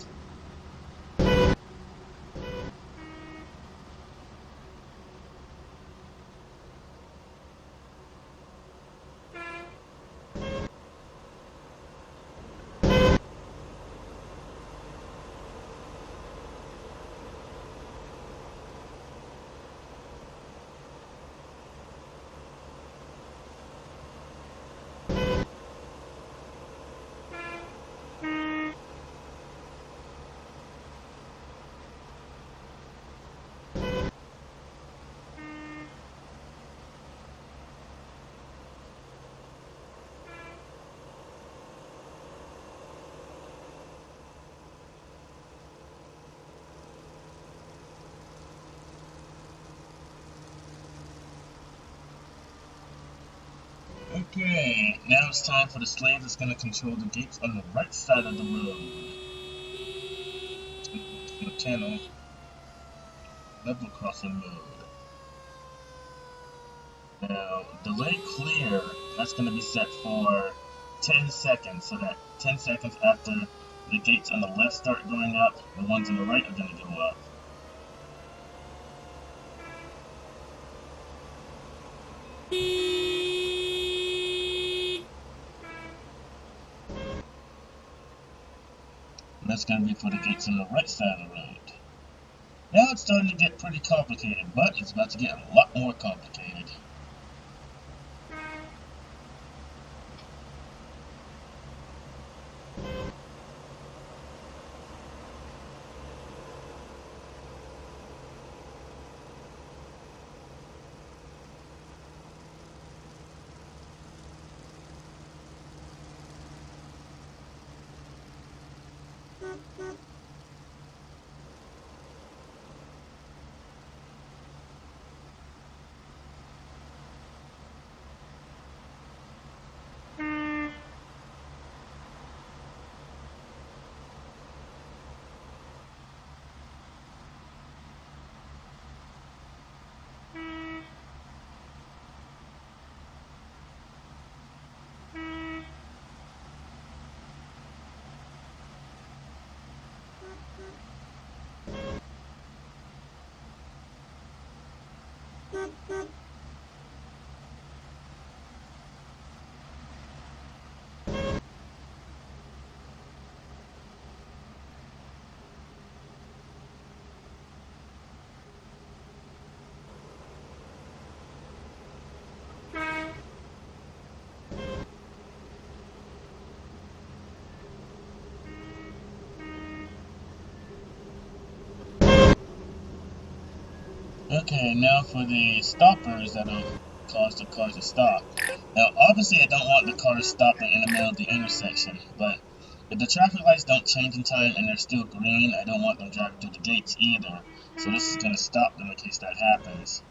Okay, now it's time for the slave that's going to control the gates on the right side of the road. The channel, level crossing mode. Now, delay clear, that's going to be set for 10 seconds, so that 10 seconds after the gates on the left start going up, the ones on the right are going to go up. And that's going to be for the gates on the right side of the road. Now it's starting to get pretty complicated, but it's about to get a lot more complicated. Okay, now for the stoppers that'll cause the cars to stop. Now, obviously I don't want the cars stopping in the middle of the intersection, but if the traffic lights don't change in time and they're still green, I don't want them driving through the gates either. So this is going to stop them in case that happens.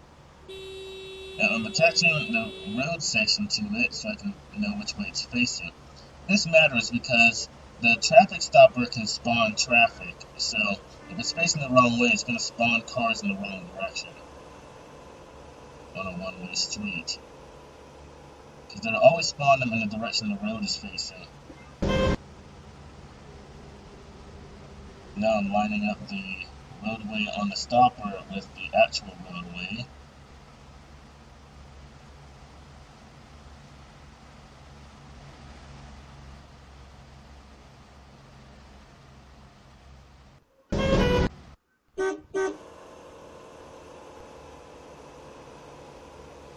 Now I'm attaching the road section to it so I can know which way it's facing. This matters because the traffic stopper can spawn traffic, so if it's facing the wrong way, it's going to spawn cars in the wrong direction on a one-way street. Because they'll always spawn them in the direction the road is facing. Now I'm lining up the roadway on the stopper with the actual roadway.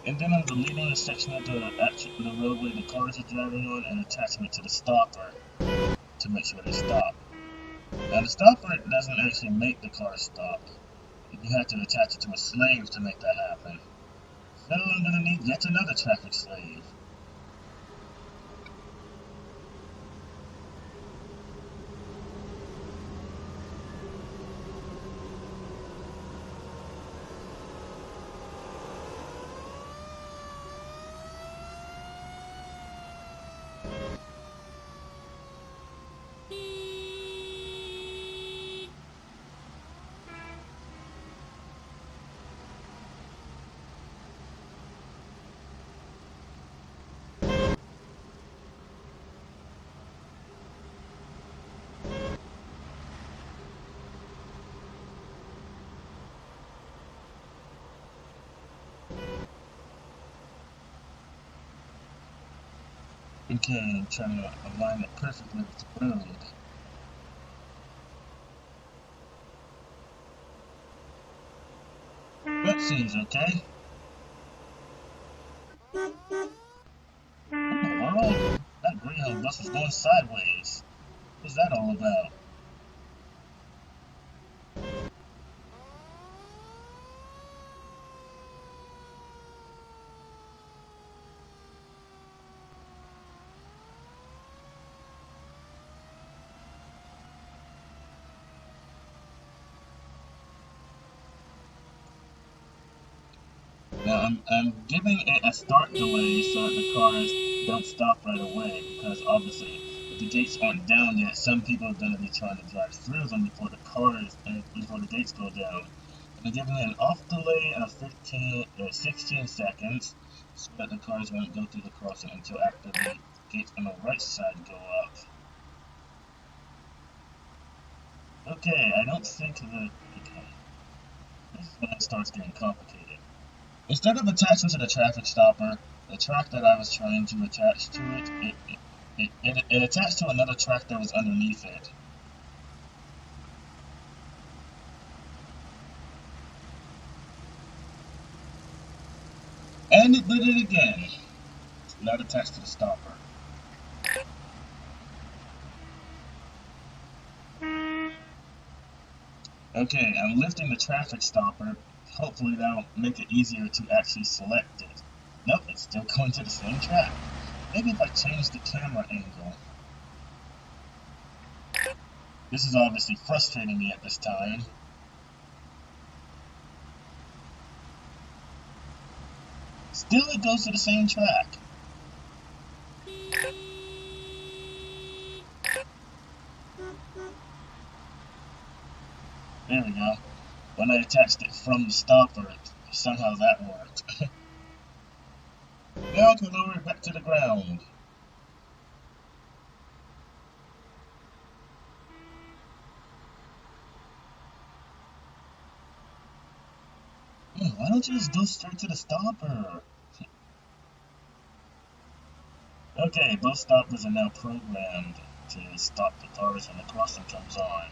And then I'm deleting the section of the roadway the cars are driving on and attaching it to the stopper to make sure they stop. Now the stopper doesn't actually make the car stop. You have to attach it to a slave to make that happen. So I'm going to need yet another traffic slave. Okay, I'm trying to align it perfectly with the road. That seems okay. What in the world? That Greyhound bus was going sideways. What's that all about? Now I'm giving it a start delay so that the cars don't stop right away, because obviously if the gates aren't down yet, some people are going to be trying to drive through them before before the gates go down. And I'm giving it an off delay of 16 seconds so that the cars won't go through the crossing until after the gates on the right side go up. Okay, I don't think that... Okay, this is when it starts getting complicated. Instead of attaching to the traffic stopper, the track that I was trying to attach to it attached to another track that was underneath it. And it did it again. It's not attached to the stopper. Okay, I'm lifting the traffic stopper. Hopefully that'll make it easier to actually select it. Nope, it's still going to the same track. Maybe if I change the camera angle. This is obviously frustrating me at this time. Still it goes to the same track. There we go. When I attached it from the stopper, somehow that worked. Now I can lower it back to the ground. Why don't you just go straight to the stopper? Okay, both stoppers are now programmed to stop the cars when the crossing comes on.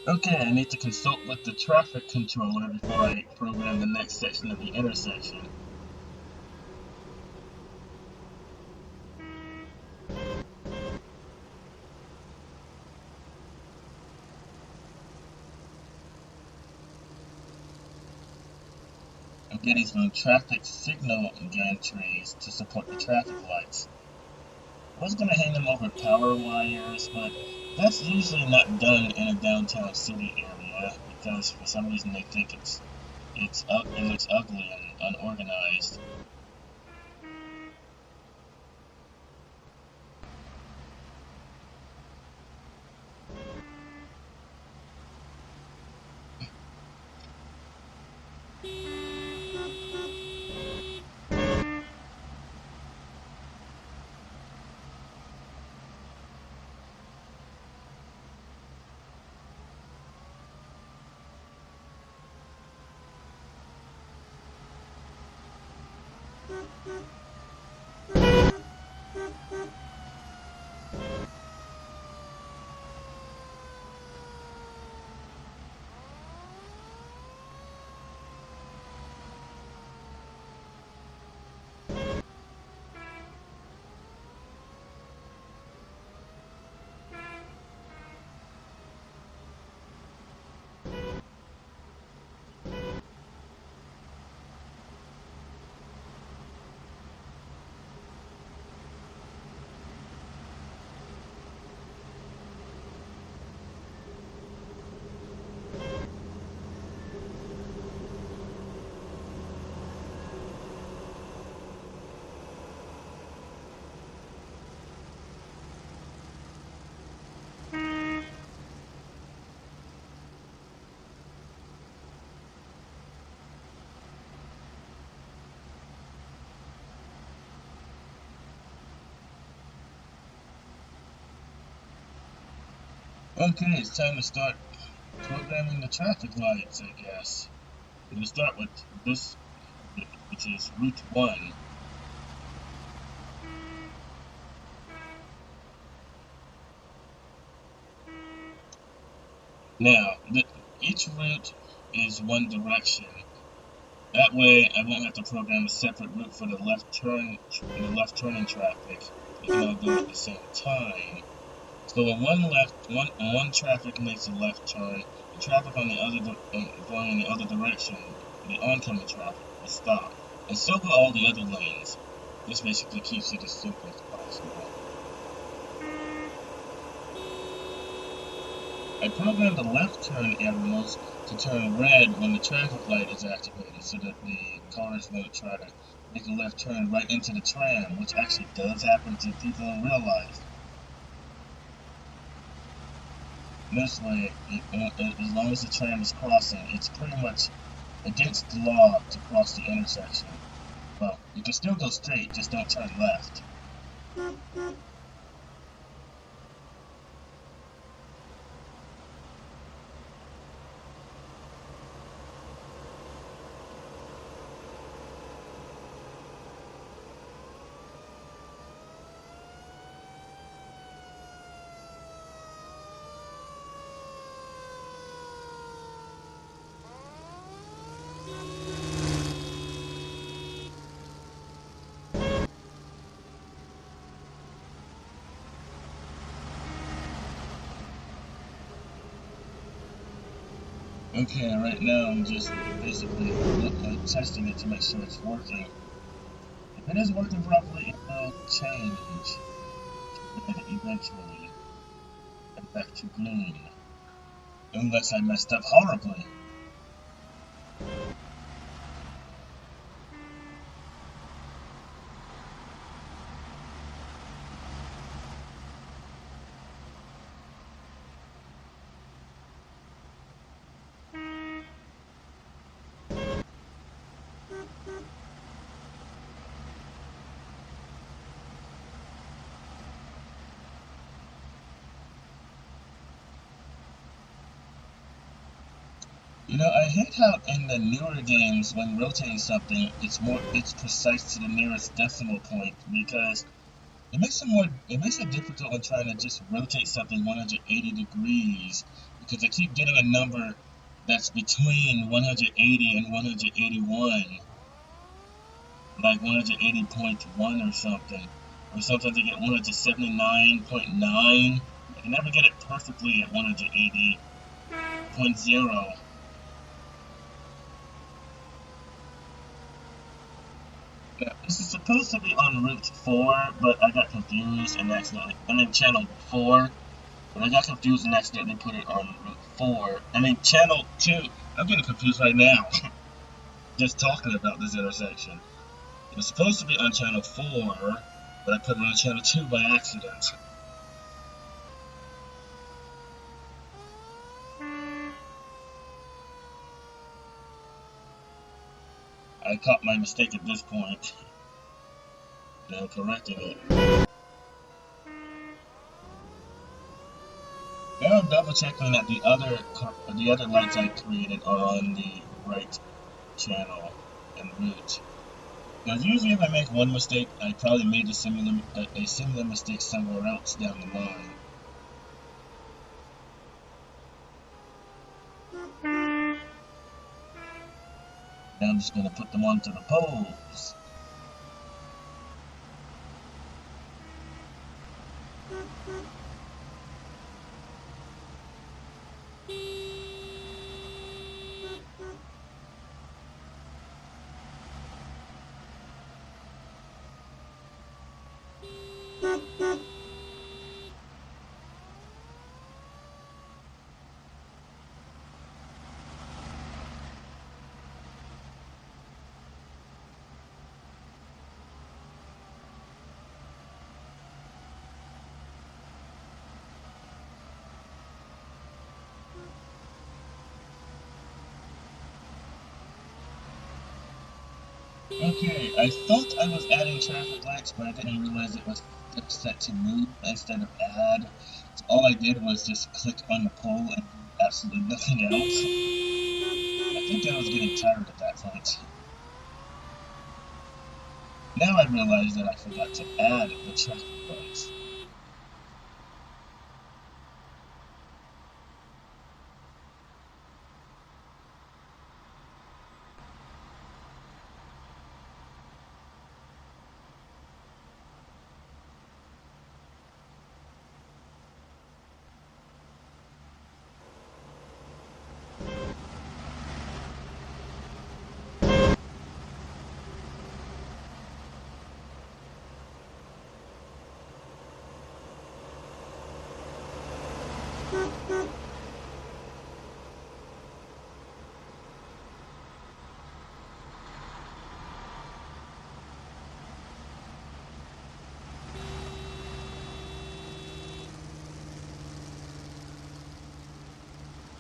Okay, I need to consult with the traffic controller before I program the next section of the intersection. I'm getting some traffic signal gantries to support the traffic lights. I was going to hang them over power wires, but that's usually not done in a downtown city area because for some reason they think it looks ugly and unorganized. Okay, it's time to start programming the traffic lights, I guess. We're going to start with this, which is Route 1. Now, each route is one direction. That way, I won't have to program a separate route for the left turning traffic. They can all go at the same time. So when one traffic makes a left turn, the traffic on the other going in the other direction, the oncoming traffic, will stop, and so will all the other lanes. This basically keeps it as simple as possible. I programmed the left turn arrows to turn red when the traffic light is activated, so that the cars won't try to make a left turn right into the tram, which actually does happen to people in real life. This way, as long as the tram is crossing, it's pretty much against the law to cross the intersection. Well, you can still go straight, just don't turn left. Okay, right now I'm just basically testing it to make sure it's working. If it is working properly, it will change. And eventually get back to green. Unless I messed up horribly. You know, I hate how in the newer games, when rotating something, it's precise to the nearest decimal point, because it makes it difficult when trying to just rotate something 180 degrees, because I keep getting a number that's between 180 and 181, like 180.1 or something, or sometimes I get 179.9. I can never get it perfectly at 180.0. Yeah, this is supposed to be on Route 4, but I got confused and accidentally, Channel 4, but I got confused and accidentally put it on Route 4. Channel 2. I'm getting confused right now, just talking about this intersection. It was supposed to be on Channel 4, but I put it on Channel 2 by accident. I caught my mistake at this point. Now correcting it. Now I'm double checking that the other lights I created are on the right channel and route. Because usually if I make one mistake, I probably made a similar mistake somewhere else down the line. Now I'm just going to put them onto the poles. Okay, I thought I was adding traffic lights, but I didn't realize it was set to move instead of add. So all I did was just click on the pole and do absolutely nothing else. I think I was getting tired at that point. Now I realize that I forgot to add the traffic lights.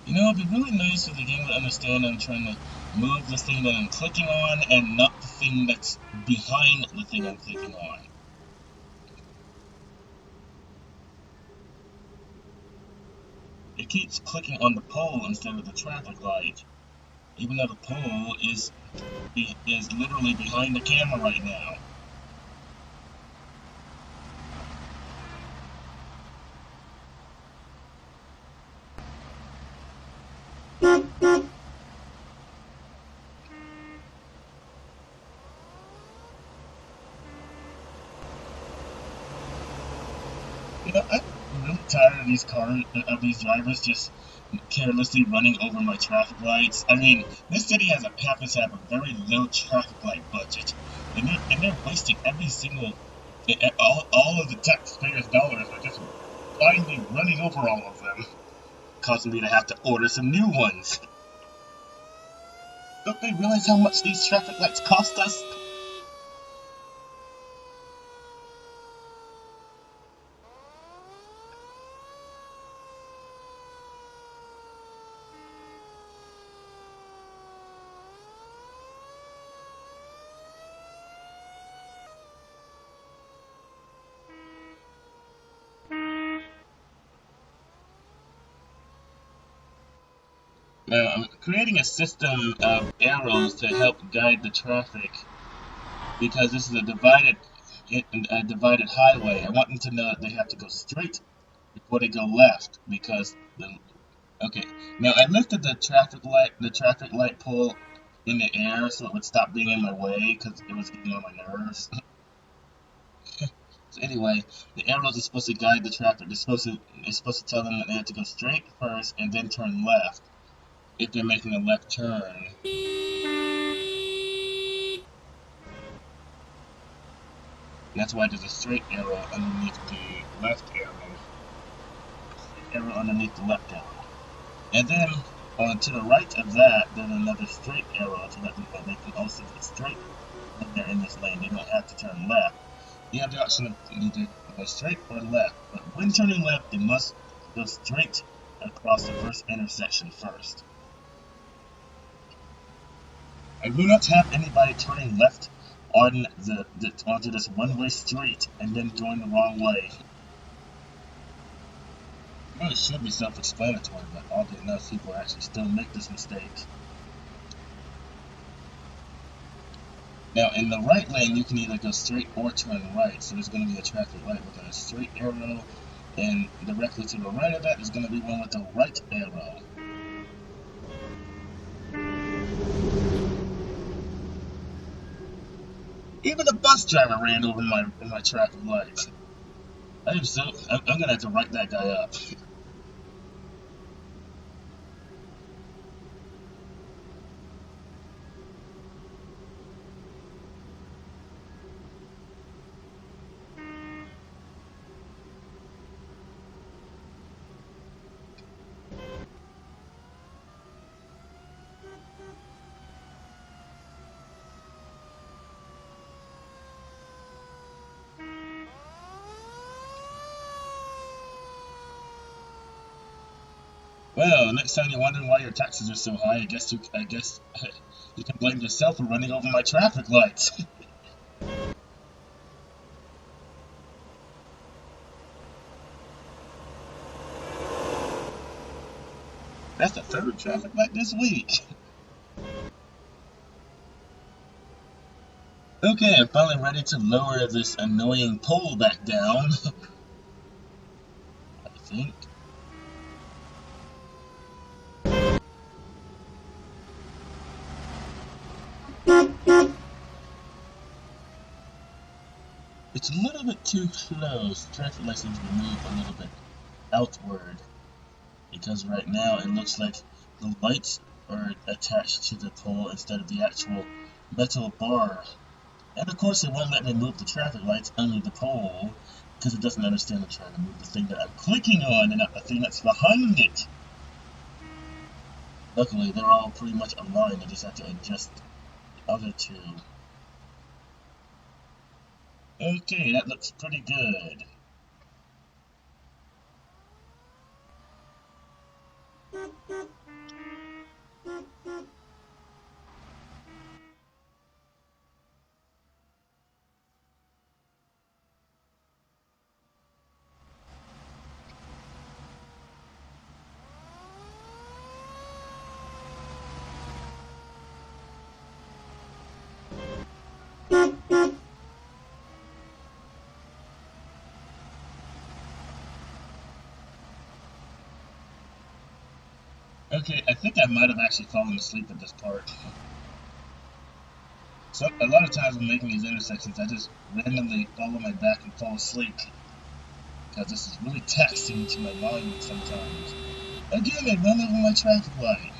You know, it'd be really nice if the game would understand I'm trying to move the thing that I'm clicking on and not the thing that's behind the thing I'm clicking on. It keeps clicking on the pole instead of the traffic light, even though the pole is literally behind the camera right now. You know, I'm really tired of these drivers just carelessly running over my traffic lights. I mean, this city happens to have a very low traffic light budget, and they're wasting every single, all of the taxpayers' dollars by just blindly running over all of them, causing me to have to order some new ones. Don't they realize how much these traffic lights cost us? Now, I'm creating a system of arrows to help guide the traffic because this is a divided highway. I want them to know that they have to go straight before they go left because okay. Now I lifted the traffic light pole in the air so it would stop being in my way because it was getting on my nerves. So anyway, the arrows are supposed to guide the traffic. It's supposed to tell them that they have to go straight first and then turn left if they're making a left turn. And that's why there's a straight arrow underneath the left arrow. Arrow underneath the left arrow. And then to the right of that, there's another straight arrow to let them know they can also go straight when they're in this lane. They don't have to turn left. You have the option of either go straight or left. But when turning left, they must go straight across the first intersection first. I do not have anybody turning left on onto this one-way street and then going the wrong way. Well, it should be self-explanatory, but oddly enough, people actually still make this mistake. Now, in the right lane, you can either go straight or turn right, so there's going to be a traffic light with a straight arrow, and directly to the right of that is going to be one with a right arrow. Even the bus driver ran over my traffic lights. I'm going to have to write that guy up. Well, next time you're wondering why your taxes are so high, I guess you can blame yourself for running over my traffic lights. That's the third traffic light this week. Okay, I'm finally ready to lower this annoying pole back down. I think. It's a little bit too close. Traffic lights need to be moved a little bit outward because right now it looks like the lights are attached to the pole instead of the actual metal bar. And of course it won't let me move the traffic lights under the pole because it doesn't understand I'm trying to move the thing that I'm clicking on and not the thing that's behind it. Luckily, they're all pretty much aligned. I just have to adjust the other two. Okay, that looks pretty good. Okay, I think I might have actually fallen asleep at this part. So a lot of times when making these intersections, I just randomly fall on my back and fall asleep because this is really taxing to my volume sometimes. Again, they run over my traffic light.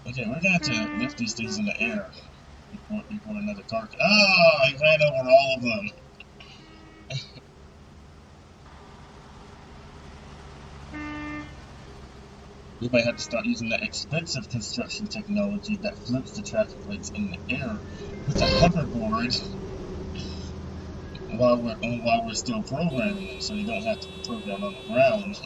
Okay, we're gonna have to lift these things in the air before another car. Oh, I ran over all of them. We might have to start using that expensive construction technology that flips the traffic lights in the air with a hoverboard while we're still programming them, so you don't have to program on the ground.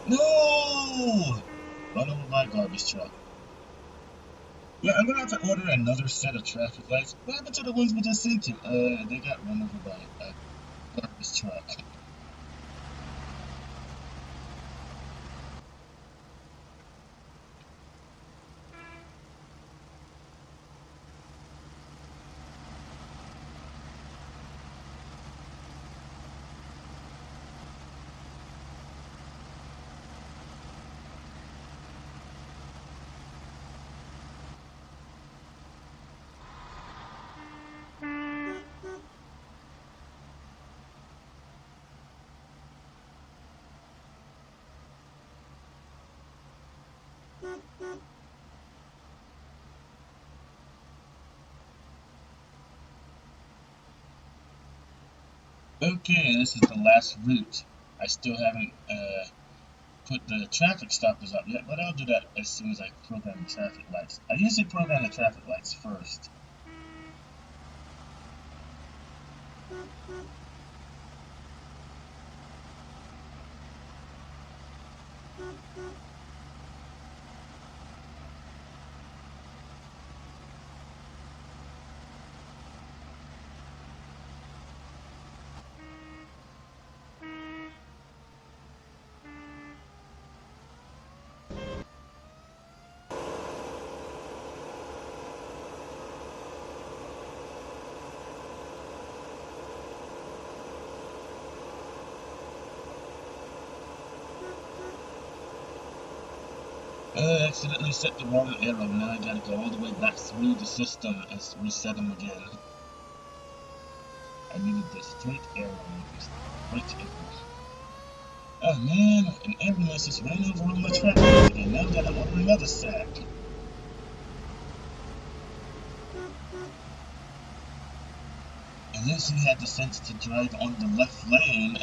No! Run over my garbage truck. Yeah, I'm gonna have to order another set of traffic lights. What happened to the ones we just sent you? They got run over by a garbage truck. Okay, this is the last route. I still haven't put the traffic stoppers up yet, but I'll do that as soon as I program the traffic lights. I usually program the traffic lights first. I accidentally set the wrong arrow. Now I gotta go all the way back through the system and reset them again. I needed the straight arrow. Straight arrow. Oh man, an ambulance just ran over all my traffic again. Now I gotta order another sack. At least he had the sense to drive on the left lane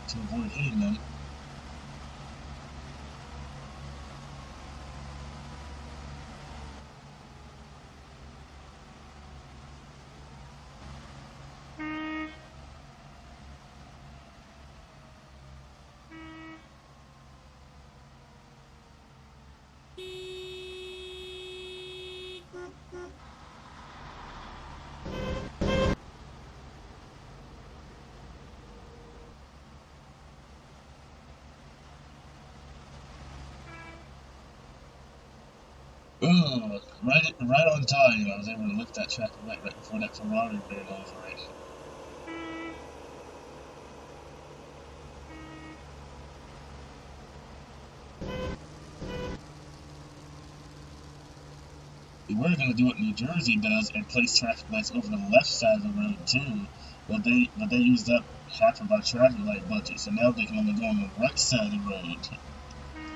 to avoid hitting them. Ugh, right on time. I was able to lift that traffic light right before that Ferrari ran over it. We were going to do what New Jersey does and place traffic lights over the left side of the road too, but they used up half of our traffic light budget, so now they can only go on the right side of the road.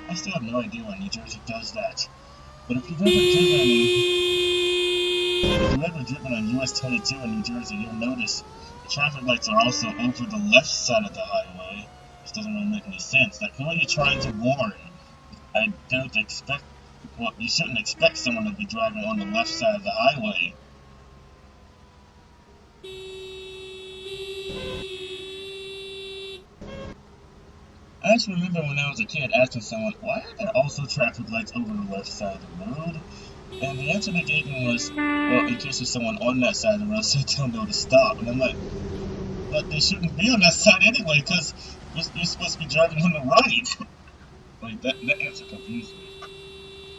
I still have no idea why New Jersey does that. But if you've ever driven on US 22 in New Jersey, you'll notice the traffic lights are also over the left side of the highway, which doesn't really make any sense. Like, who are you trying to warn? I don't expect Well, you shouldn't expect someone to be driving on the left side of the highway. I actually remember when I was a kid asking someone, why are there also traffic lights over the left side of the road? And the answer they gave me was, well, in case there's someone on that side of the road, so they'll know to stop. And I'm like, but they shouldn't be on that side anyway, because you're supposed to be driving on the right. Like, that answer confused me.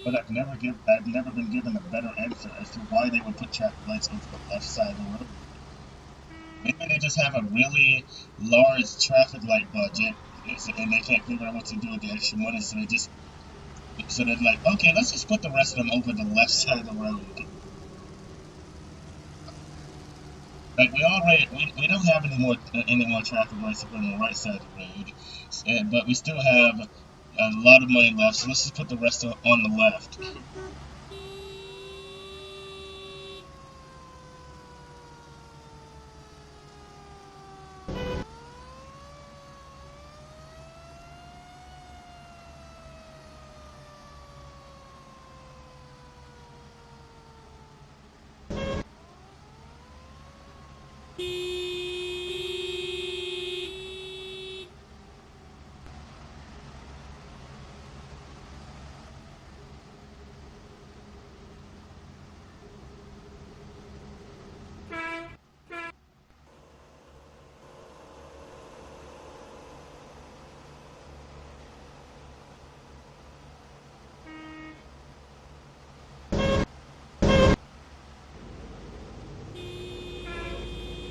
But I've never been given a better answer as to why they would put traffic lights over the left side of the road. Maybe they just have a really large traffic light budget, and they can't figure out what to do with the extra money, so they're like, okay, let's just put the rest of them over the left side of the road. Like we don't have any more traffic lights up on the right side of the road, but we still have a lot of money left, so let's just put the rest on the left.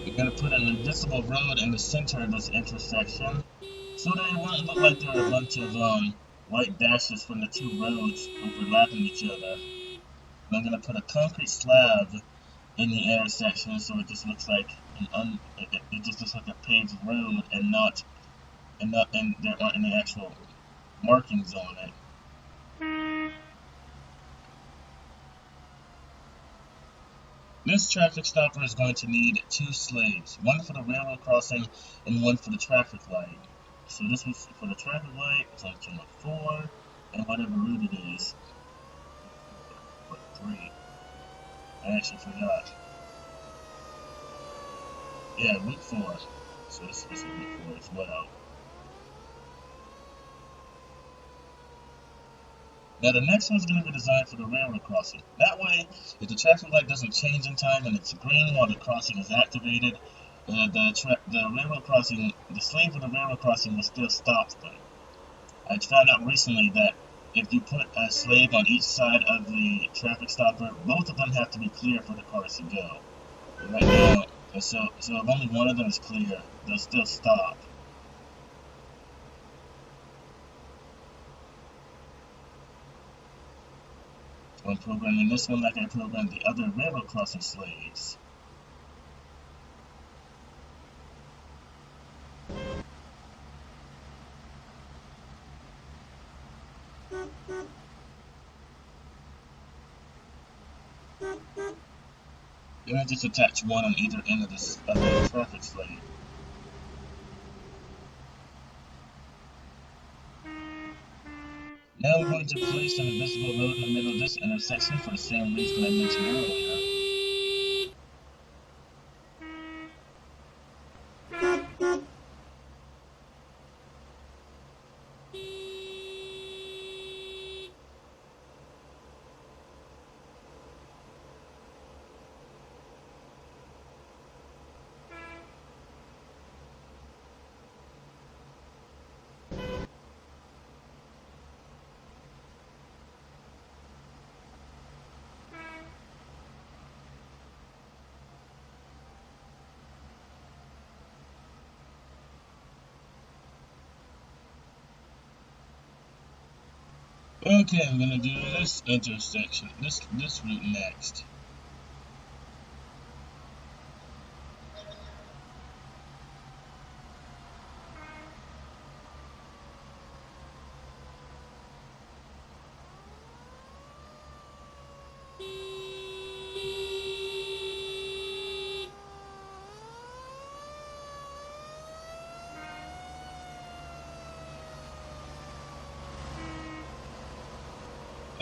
We're gonna put an invisible road in the center of this intersection, so that it won't look like there are a bunch of white dashes from the two roads overlapping each other. And I'm gonna put a concrete slab in the intersection, so it just looks like it just looks like a paved road, and there aren't any actual markings on it. This traffic stopper is going to need two slaves, one for the railroad crossing and one for the traffic light. So this was for the traffic light, function of 4, and whatever route it is. What, 3? I actually forgot. Yeah, route 4. So this is route 4 as well. Now the next one's going to be designed for the railroad crossing. That way, if the traffic light doesn't change in time and it's green while the crossing is activated, the railroad crossing, the slave for the railroad crossing will still stop them. I found out recently that if you put a slave on each side of the traffic stopper, both of them have to be clear for the cars to go. Right now, so if only one of them is clear, they'll still stop. When programming this one like I programmed the other railroad crossing slaves. Then I just attach one on either end of the traffic slave. Now we're going to place an invisible road in the middle of this intersection for the same reason I mentioned earlier. Okay, I'm gonna do this intersection, this route next.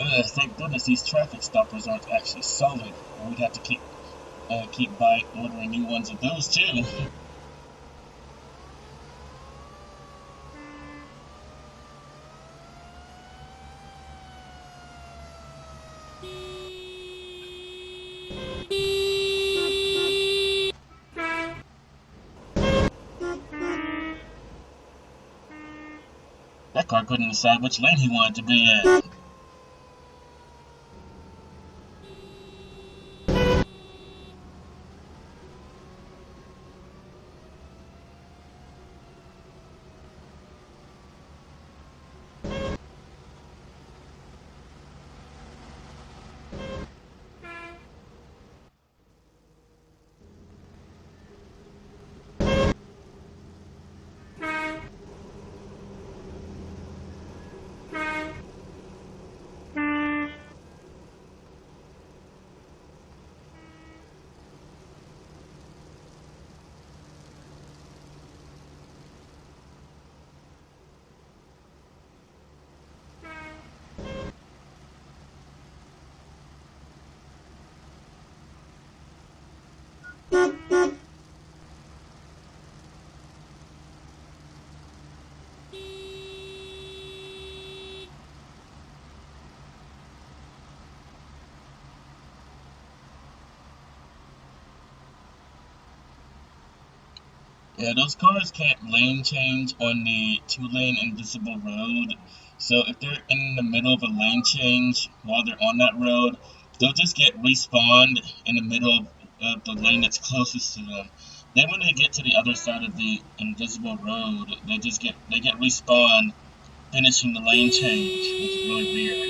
Thank goodness these traffic stoppers aren't actually solid, or we'd have to keep ordering new ones of those too. That car couldn't decide which lane he wanted to be in. Yeah, those cars can't lane change on the two-lane invisible road. So if they're in the middle of a lane change while they're on that road, they'll just get respawned in the middle of the lane that's closest to them. Then when they get to the other side of the invisible road, they get respawned, finishing the lane change, which is really weird.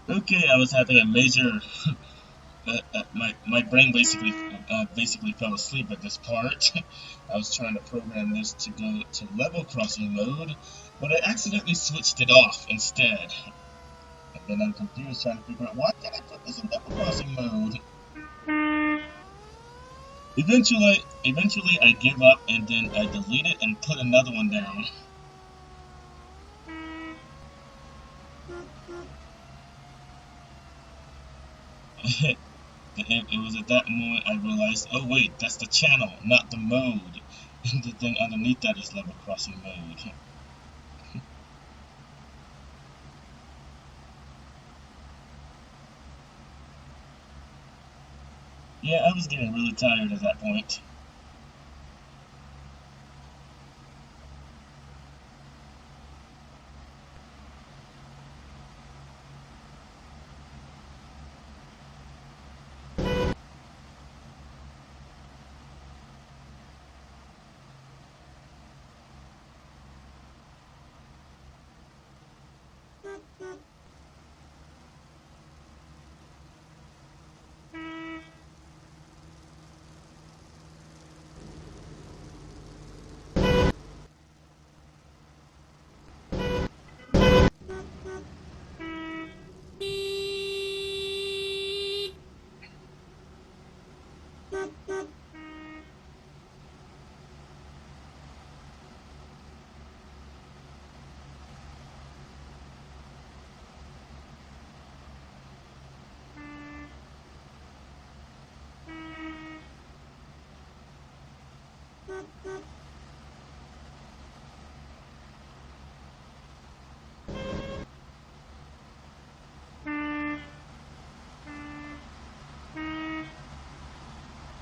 Okay, I was having a major my brain basically fell asleep at this part. I was trying to program this to go to level crossing mode, but I accidentally switched it off instead. And then I'm confused trying to figure out why did I put this in level crossing mode. Eventually I give up and then I delete it and put another one down. It was at that moment I realized, oh wait, that's the channel, not the mode. And the thing underneath that is level crossing mode. Yeah, I was getting really tired at that point.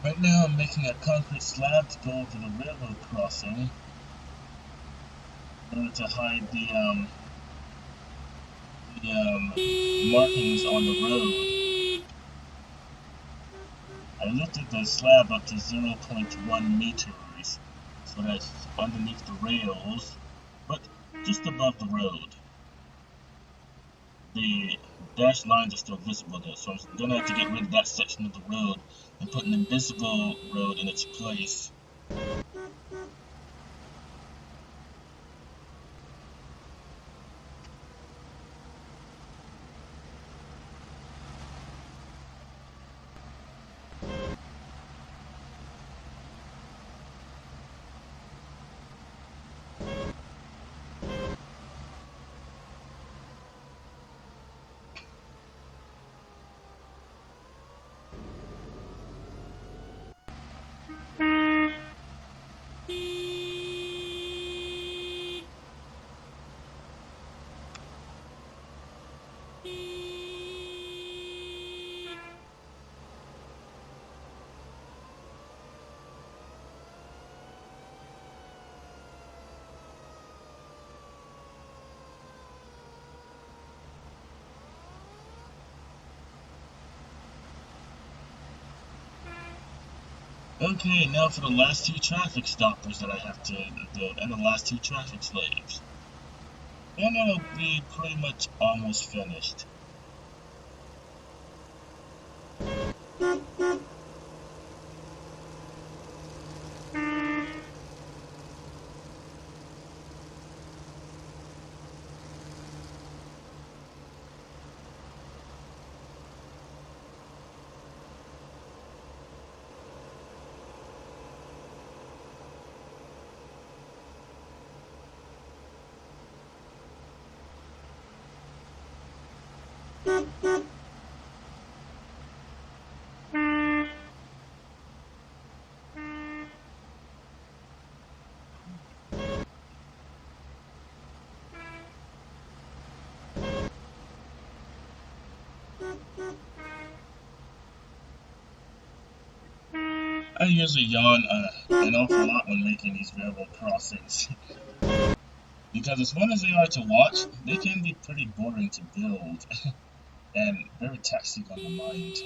Right now I'm making a concrete slab to go over the railroad crossing in order to hide the markings on the road. I lifted the slab up to 0.1 meters, so that's underneath the rails, but just above the road. The dashed lines are still visible though, so I'm gonna have to get rid of that section of the road and put an invisible road in its place. Okay, now for the last two traffic stoppers that I have to do, and the last two traffic slaves. And it'll be pretty much almost finished. I usually yawn an awful lot when making these railroad crossings. Because as fun as they are to watch, they can be pretty boring to build and very taxing on the mind.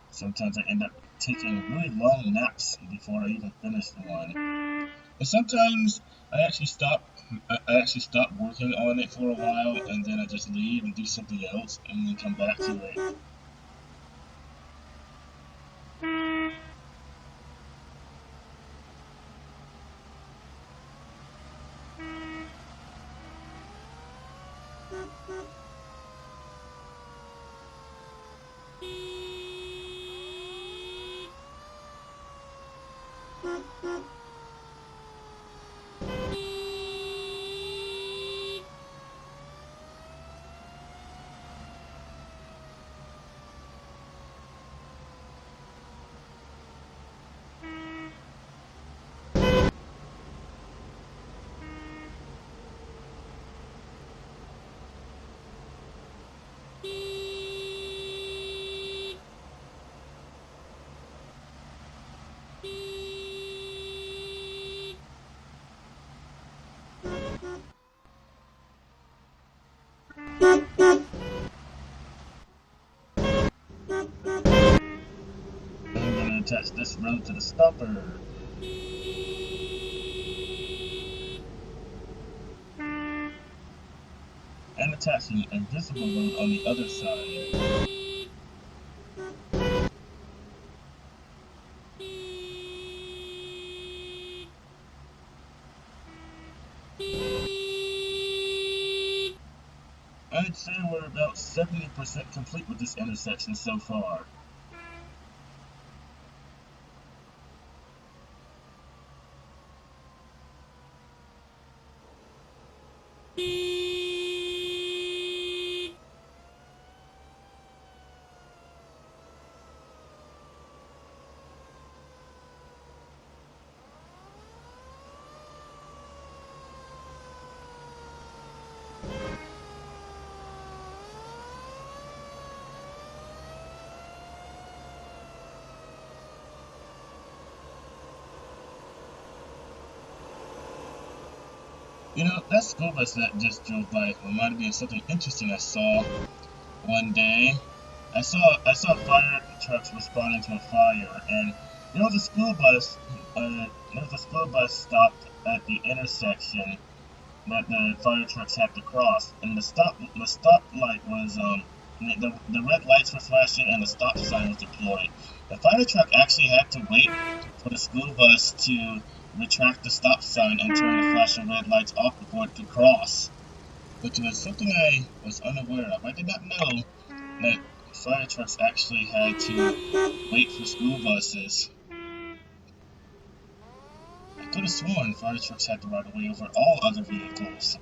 Sometimes I end up taking really long naps before I even finish one. And sometimes I actually stop working on it for a while and then I just leave and do something else and then come back to it. I'm gonna attach this road to the stopper. And attach an invisible road on the other side. I'd say we're about 70% complete with this intersection so far. You know, that school bus that just drove by reminded me of something interesting I saw one day. I saw fire trucks responding to a fire, and there was a school bus. There was a school bus stopped at the intersection that the fire trucks had to cross, and the stop light was the red lights were flashing and the stop sign was deployed. The fire truck actually had to wait for the school bus to retract the stop sign and turn the flashing red lights off before it could cross, which was something I was unaware of. I did not know that fire trucks actually had to wait for school buses. I could have sworn fire trucks had the right of way over all other vehicles.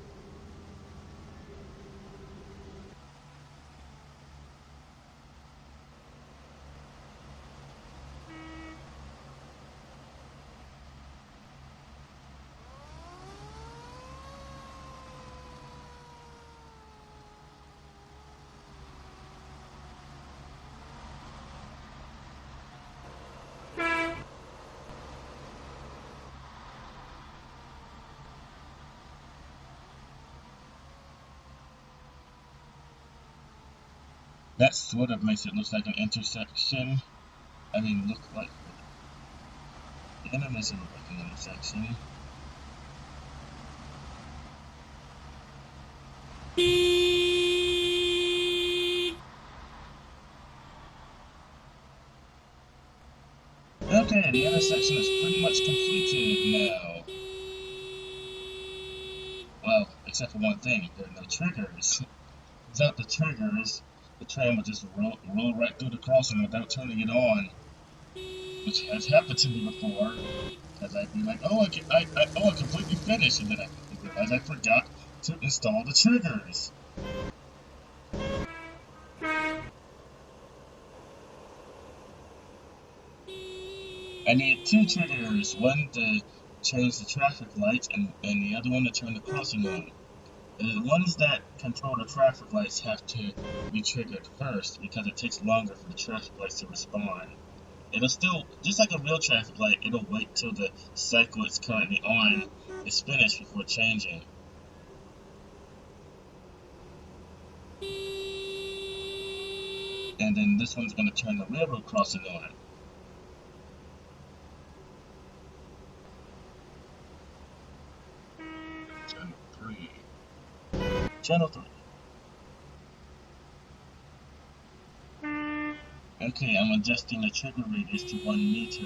That sort of makes it look like an intersection. I mean, look like the internet makes it look like an intersection. Okay, the intersection is pretty much completed now. Well, except for one thing, there are no triggers. Without the triggers, the tram would just roll right through the crossing without turning it on, which has happened to me before. Because I'd be like, oh, I completely finished, and then I realized I forgot to install the triggers. I need two triggers, one to change the traffic lights and the other one to turn the crossing on. The ones that control the traffic lights have to be triggered first because it takes longer for the traffic lights to respond. It'll still, just like a real traffic light, it'll wait till the cycle it's currently on is finished before changing. And then this one's going to turn the railroad crossing on. Channel 3. Channel 3. Okay, I'm adjusting the trigger radius to 1 meter.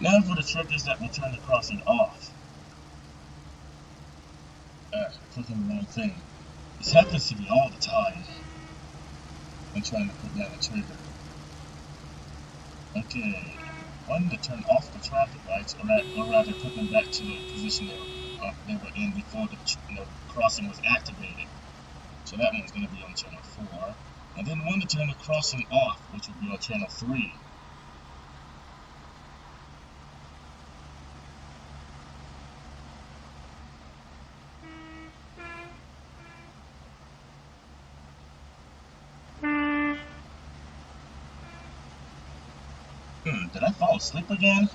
Now for the triggers that will turn the crossing off. I'm clicking the wrong thing. This happens to me all the time when trying to put down a trigger. Okay, one to turn off the traffic lights, or rather put them back to the position they were in before the crossing was activated. So that one's going to be on channel 4. And then one to turn the crossing off, which will be on channel 3. Did I fall asleep again?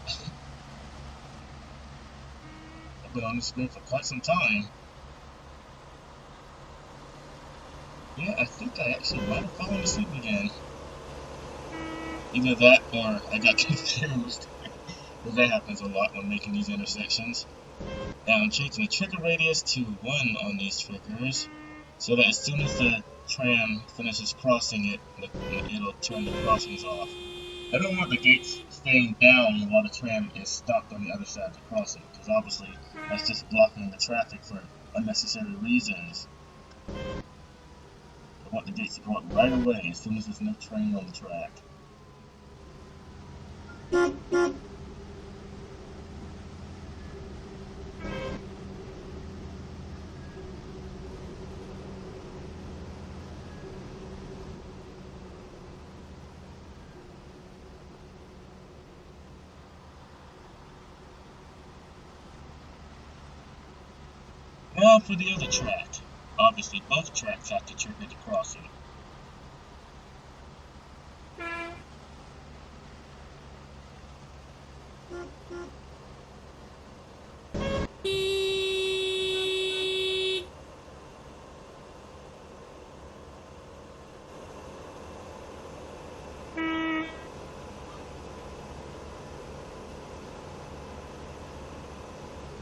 I've been on this screen for quite some time. Yeah, I think I actually might have fallen asleep again. Either that or I got confused. Because that happens a lot when making these intersections. Now I'm changing the trigger radius to 1 on these triggers, so that as soon as the tram finishes crossing it, it'll turn the crossings off. I don't want the gates staying down while the tram is stopped on the other side of the crossing, because obviously that's just blocking the traffic for unnecessary reasons. I want the gates to go up right away as soon as there's no train on the track. Now for the other track. Obviously both tracks have to trigger the crossing.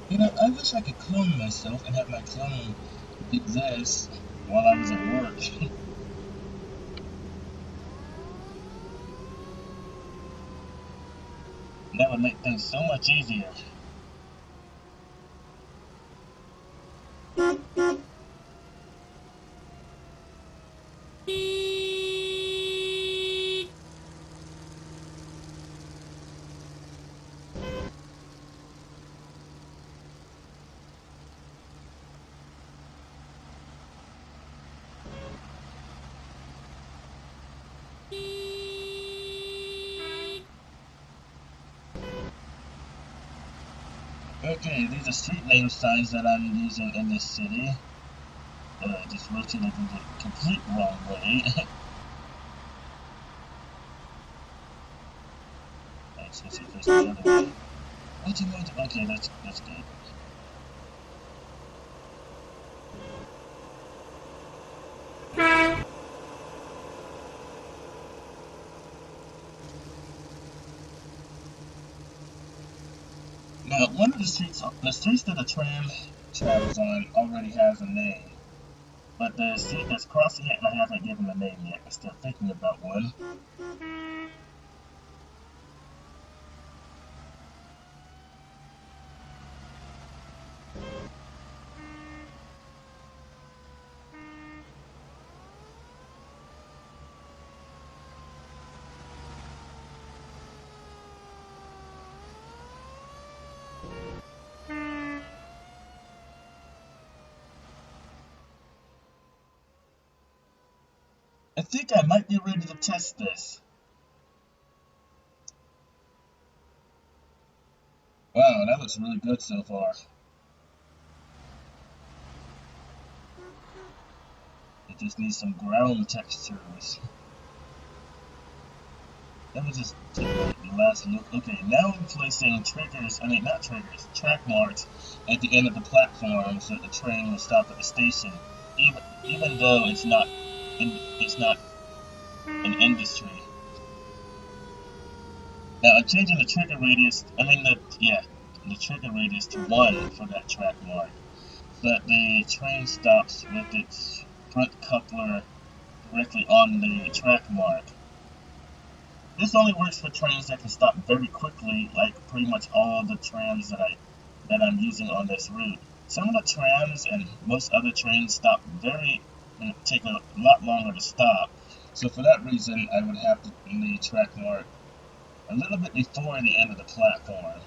You know, I wish I could clone myself and have my clone do this while I was at work. That would make things so much easier. Okay, these are street name signs that I'm using in this city. just rotated in the complete wrong way. I'm supposed to face the other way. Okay, that's good. Now, one of the streets that the tram travels on already has a name, but the street that's crossing it, I haven't given a name yet. I'm still thinking about one. I think I might be ready to test this. Wow, that looks really good so far. It just needs some ground textures. Let me just take the last look. Okay, now I'm placing triggers, not triggers, track marks at the end of the platform so that the train will stop at the station. Even though it's not an industry. Now I'm changing the trigger radius, the trigger radius to 1 for that track mark. So that the train stops with its front coupler directly on the track mark. This only works for trains that can stop very quickly, like pretty much all the trams that I'm using on this route. Some of the trams and most other trains take a lot longer to stop. So for that reason, I would have the track mark a little bit before the end of the platform.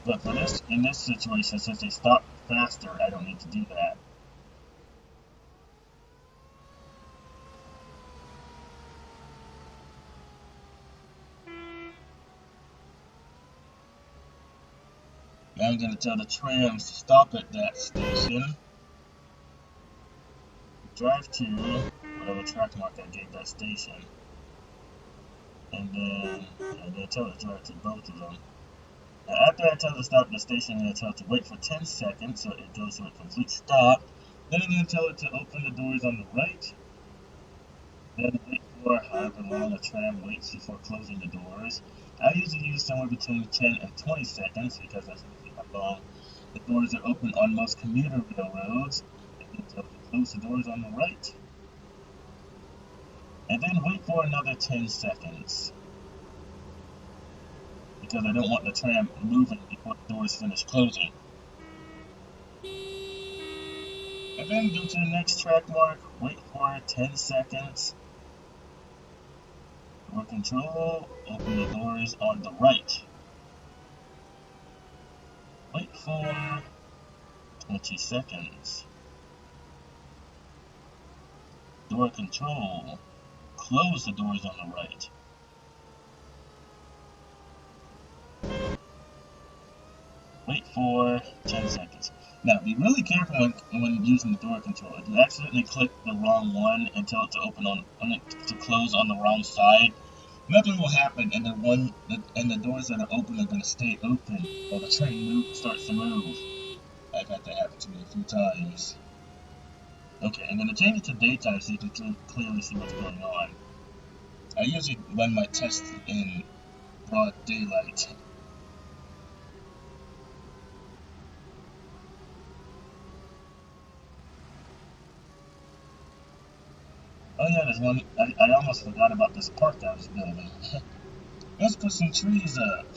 But in this situation, since they stop faster, I don't need to do that. Now I'm going to tell the trams to stop at that station, drive to whatever track mark I gave that station, and then I'm going to tell it to drive to both of them. Now after I tell it to stop at the station, I'm going to tell it to wait for 10 seconds so it goes to a complete stop. Then I'm going to tell it to open the doors on the right, then wait for however long a tram waits before closing the doors. I usually use somewhere between 10 and 20 seconds because that's usually how long the doors are open on most commuter railroads. And then tell it to close the doors on the right. And then wait for another 10 seconds because I don't want the tram moving before the doors finish closing. And then go to the next track mark, wait for 10 seconds. Door control, open the doors on the right. Wait for 20 seconds. Door control, close the doors on the right. Wait for 10 seconds. Now, be really careful when using the door control. If you accidentally click the wrong one and tell it to close on the wrong side, nothing will happen, and the doors that are open are going to stay open while the train starts to move. I've had that happen to me a few times. Okay, I'm going to change it to daytime so you can clearly see what's going on. I usually run my tests in broad daylight. Oh yeah, there's one. I almost forgot about this park I was building. Let's put some trees up.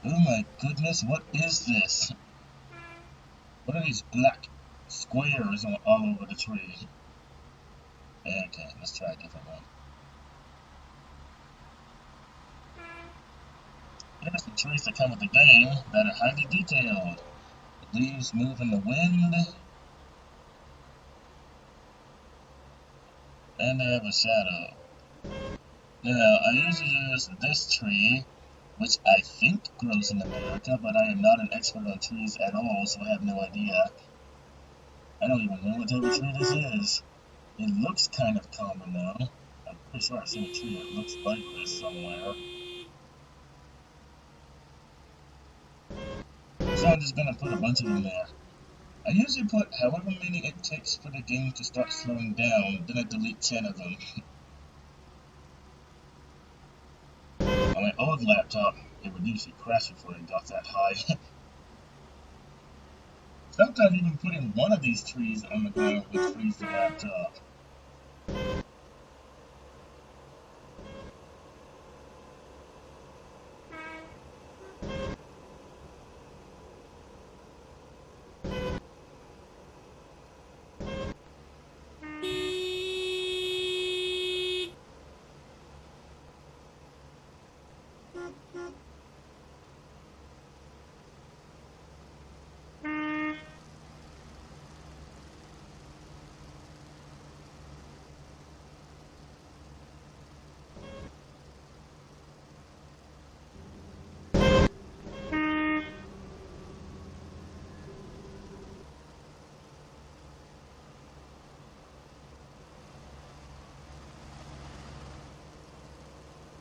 Oh my goodness, what is this? What are these black squares all over the tree? Okay, let's try a different one. Here's some trees that come with the game that are highly detailed. The leaves move in the wind, and they have a shadow. Now, I usually use this tree which I think grows in America, but I am not an expert on trees at all, so I have no idea. I don't even know what type of tree this is. It looks kind of common though. I'm pretty sure I've seen a tree that looks like this somewhere. So I'm just gonna put a bunch of them there. I usually put however many it takes for the game to start slowing down, then I delete 10 of them. On my old laptop, it would usually crash before it got that high. Sometimes even putting one of these trees on the ground would freeze the laptop.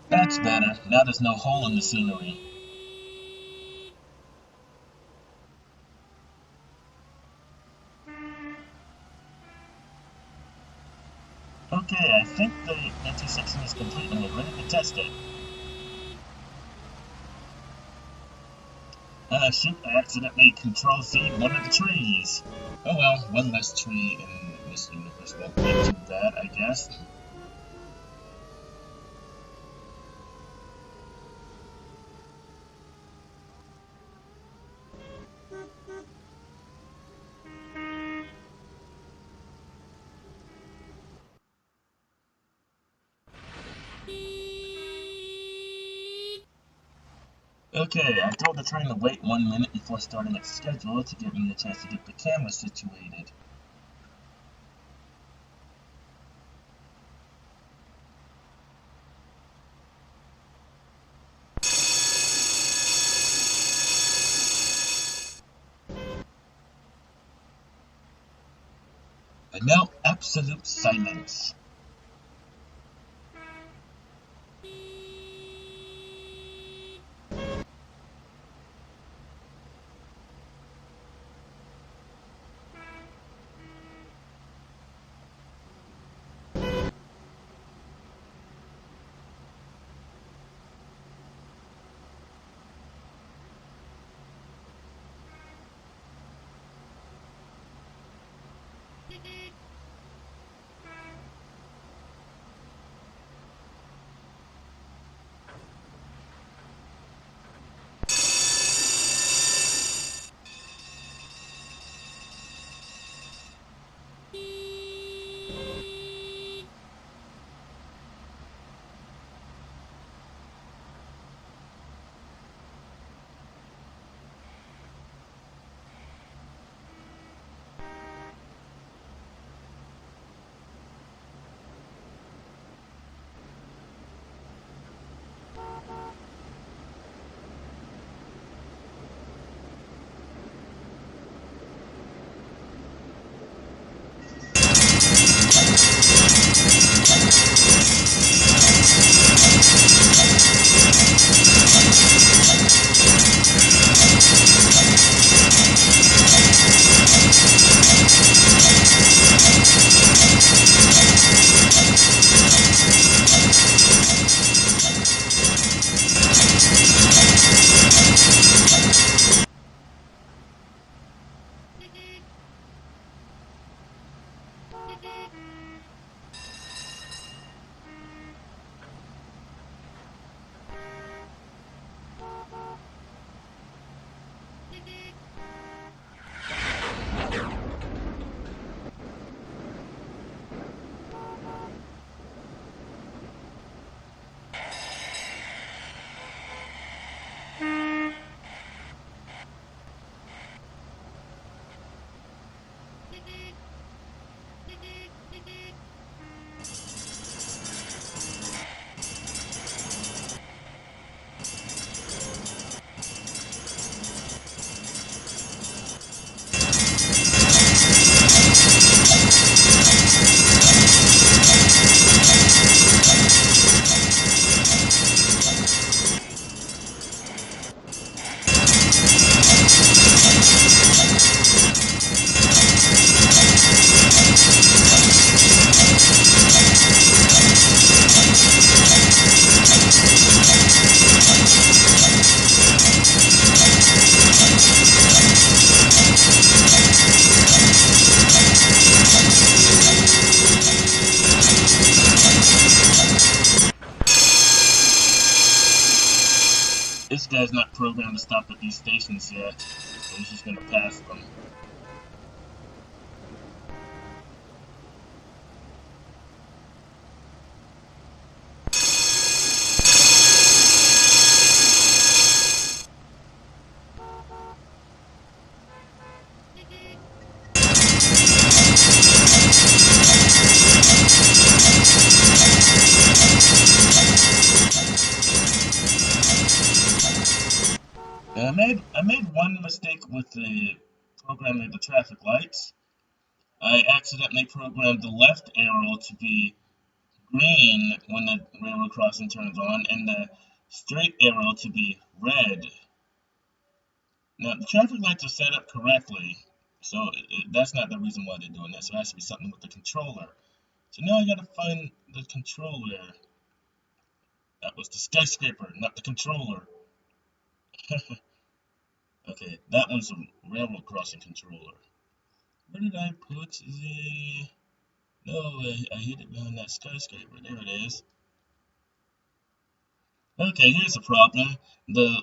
That's better. Now there's no hole in the scenery. Okay, I think the intersection is complete and we're ready to test it. Shoot, I accidentally Control-Z one of the trees. Oh well, one less tree in this universe won't be too bad, I guess. Okay, I told the train to wait 1 minute before starting its schedule to give me a chance to get the camera situated. And now, absolute silence. this guy's not programmed to stop at these stations yet, so he's just gonna pass them. I made one mistake with the programming of the traffic lights. I accidentally programmed the left arrow to be green when the railroad crossing turns on, and the straight arrow to be red. Now, the traffic lights are set up correctly, so that's not the reason why they're doing that. So it has to be something with the controller. So now I gotta find the controller. That was the skyscraper, not the controller. Okay, that one's a railroad crossing controller. Where did I put the... No, I hid it behind that skyscraper. There it is. Okay, here's the problem. The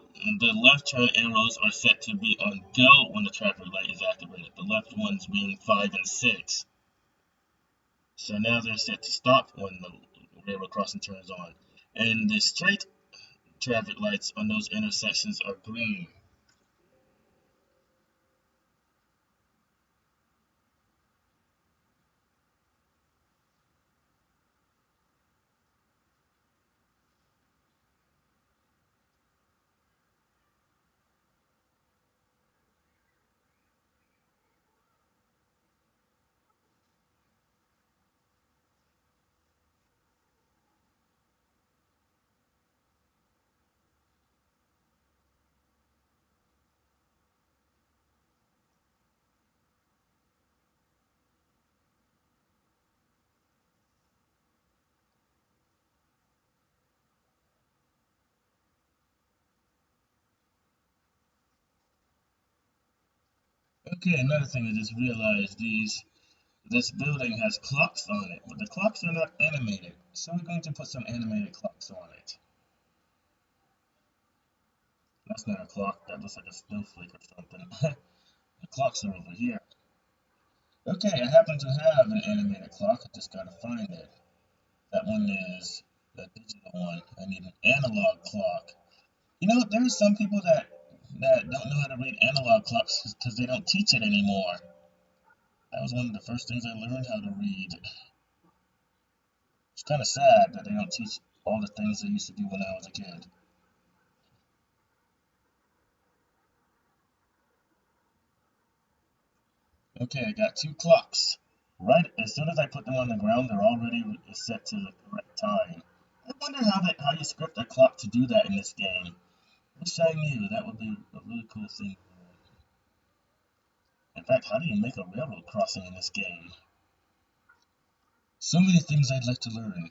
left turn arrows are set to be on go when the traffic light is activated. The left ones being 5 and 6. So now they're set to stop when the railroad crossing turns on. And the straight traffic lights on those intersections are green. Okay, another thing I just realized, this building has clocks on it, but the clocks are not animated. So we're going to put some animated clocks on it. That's not a clock, that looks like a snowflake or something. The clocks are over here. Okay, I happen to have an animated clock, I just gotta find it. That one is the digital one. I need an analog clock. You know, there are some people that don't know how to read analog clocks because they don't teach it anymore. That was one of the first things I learned how to read. It's kind of sad that they don't teach all the things they used to do when I was a kid. Okay, I got two clocks. Right as soon as I put them on the ground, they're already set to the correct time. I wonder how you script a clock to do that in this game. Wish I knew. That would be a really cool thing. In fact, how do you make a railroad crossing in this game? So many things I'd like to learn.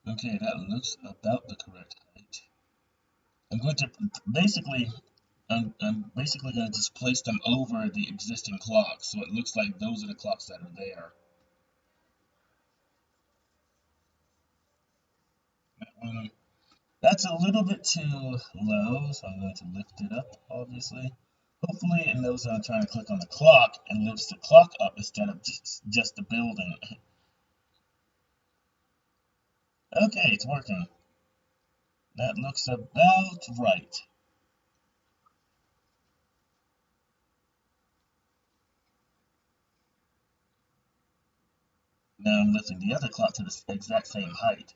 Okay, that looks about the correct height. I'm going to basically, I'm basically going to just place them over the existing clocks, so it looks like those are the clocks that are there. That's a little bit too low, so I'm going to lift it up, obviously. Hopefully it knows that I'm trying to click on the clock and lifts the clock up instead of just the building. Okay, it's working. That looks about right. Now I'm lifting the other clock to the exact same height.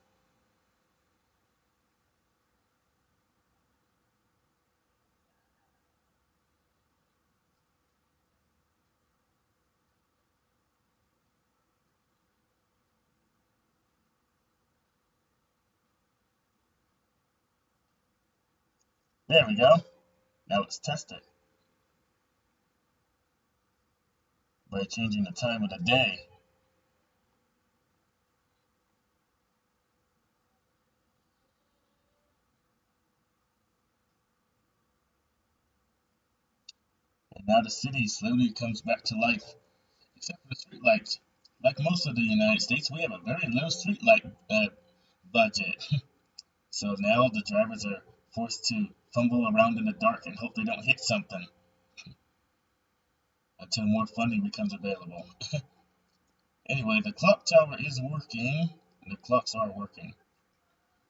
There we go. Now let's test it by changing the time of the day. And now the city slowly comes back to life, except for the streetlights. Like most of the United States, we have a very low streetlight budget. So now the drivers are forced to fumble around in the dark and hope they don't hit something until more funding becomes available. Anyway, the clock tower is working. The clocks are working.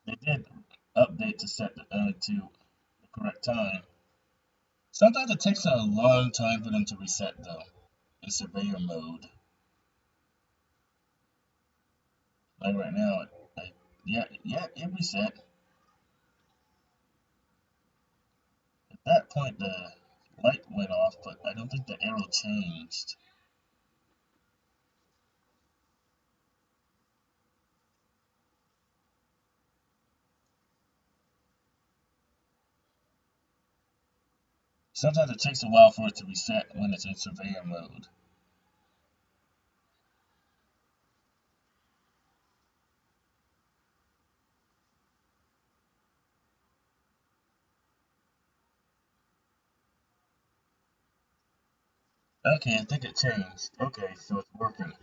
They did update to set to the correct time. Sometimes it takes a long time for them to reset though, in surveyor mode. Like right now, yeah, it reset. At that point, the light went off, but I don't think the arrow changed. Sometimes it takes a while for it to reset when it's in surveyor mode. Okay, I think it changed. Okay, so it's working.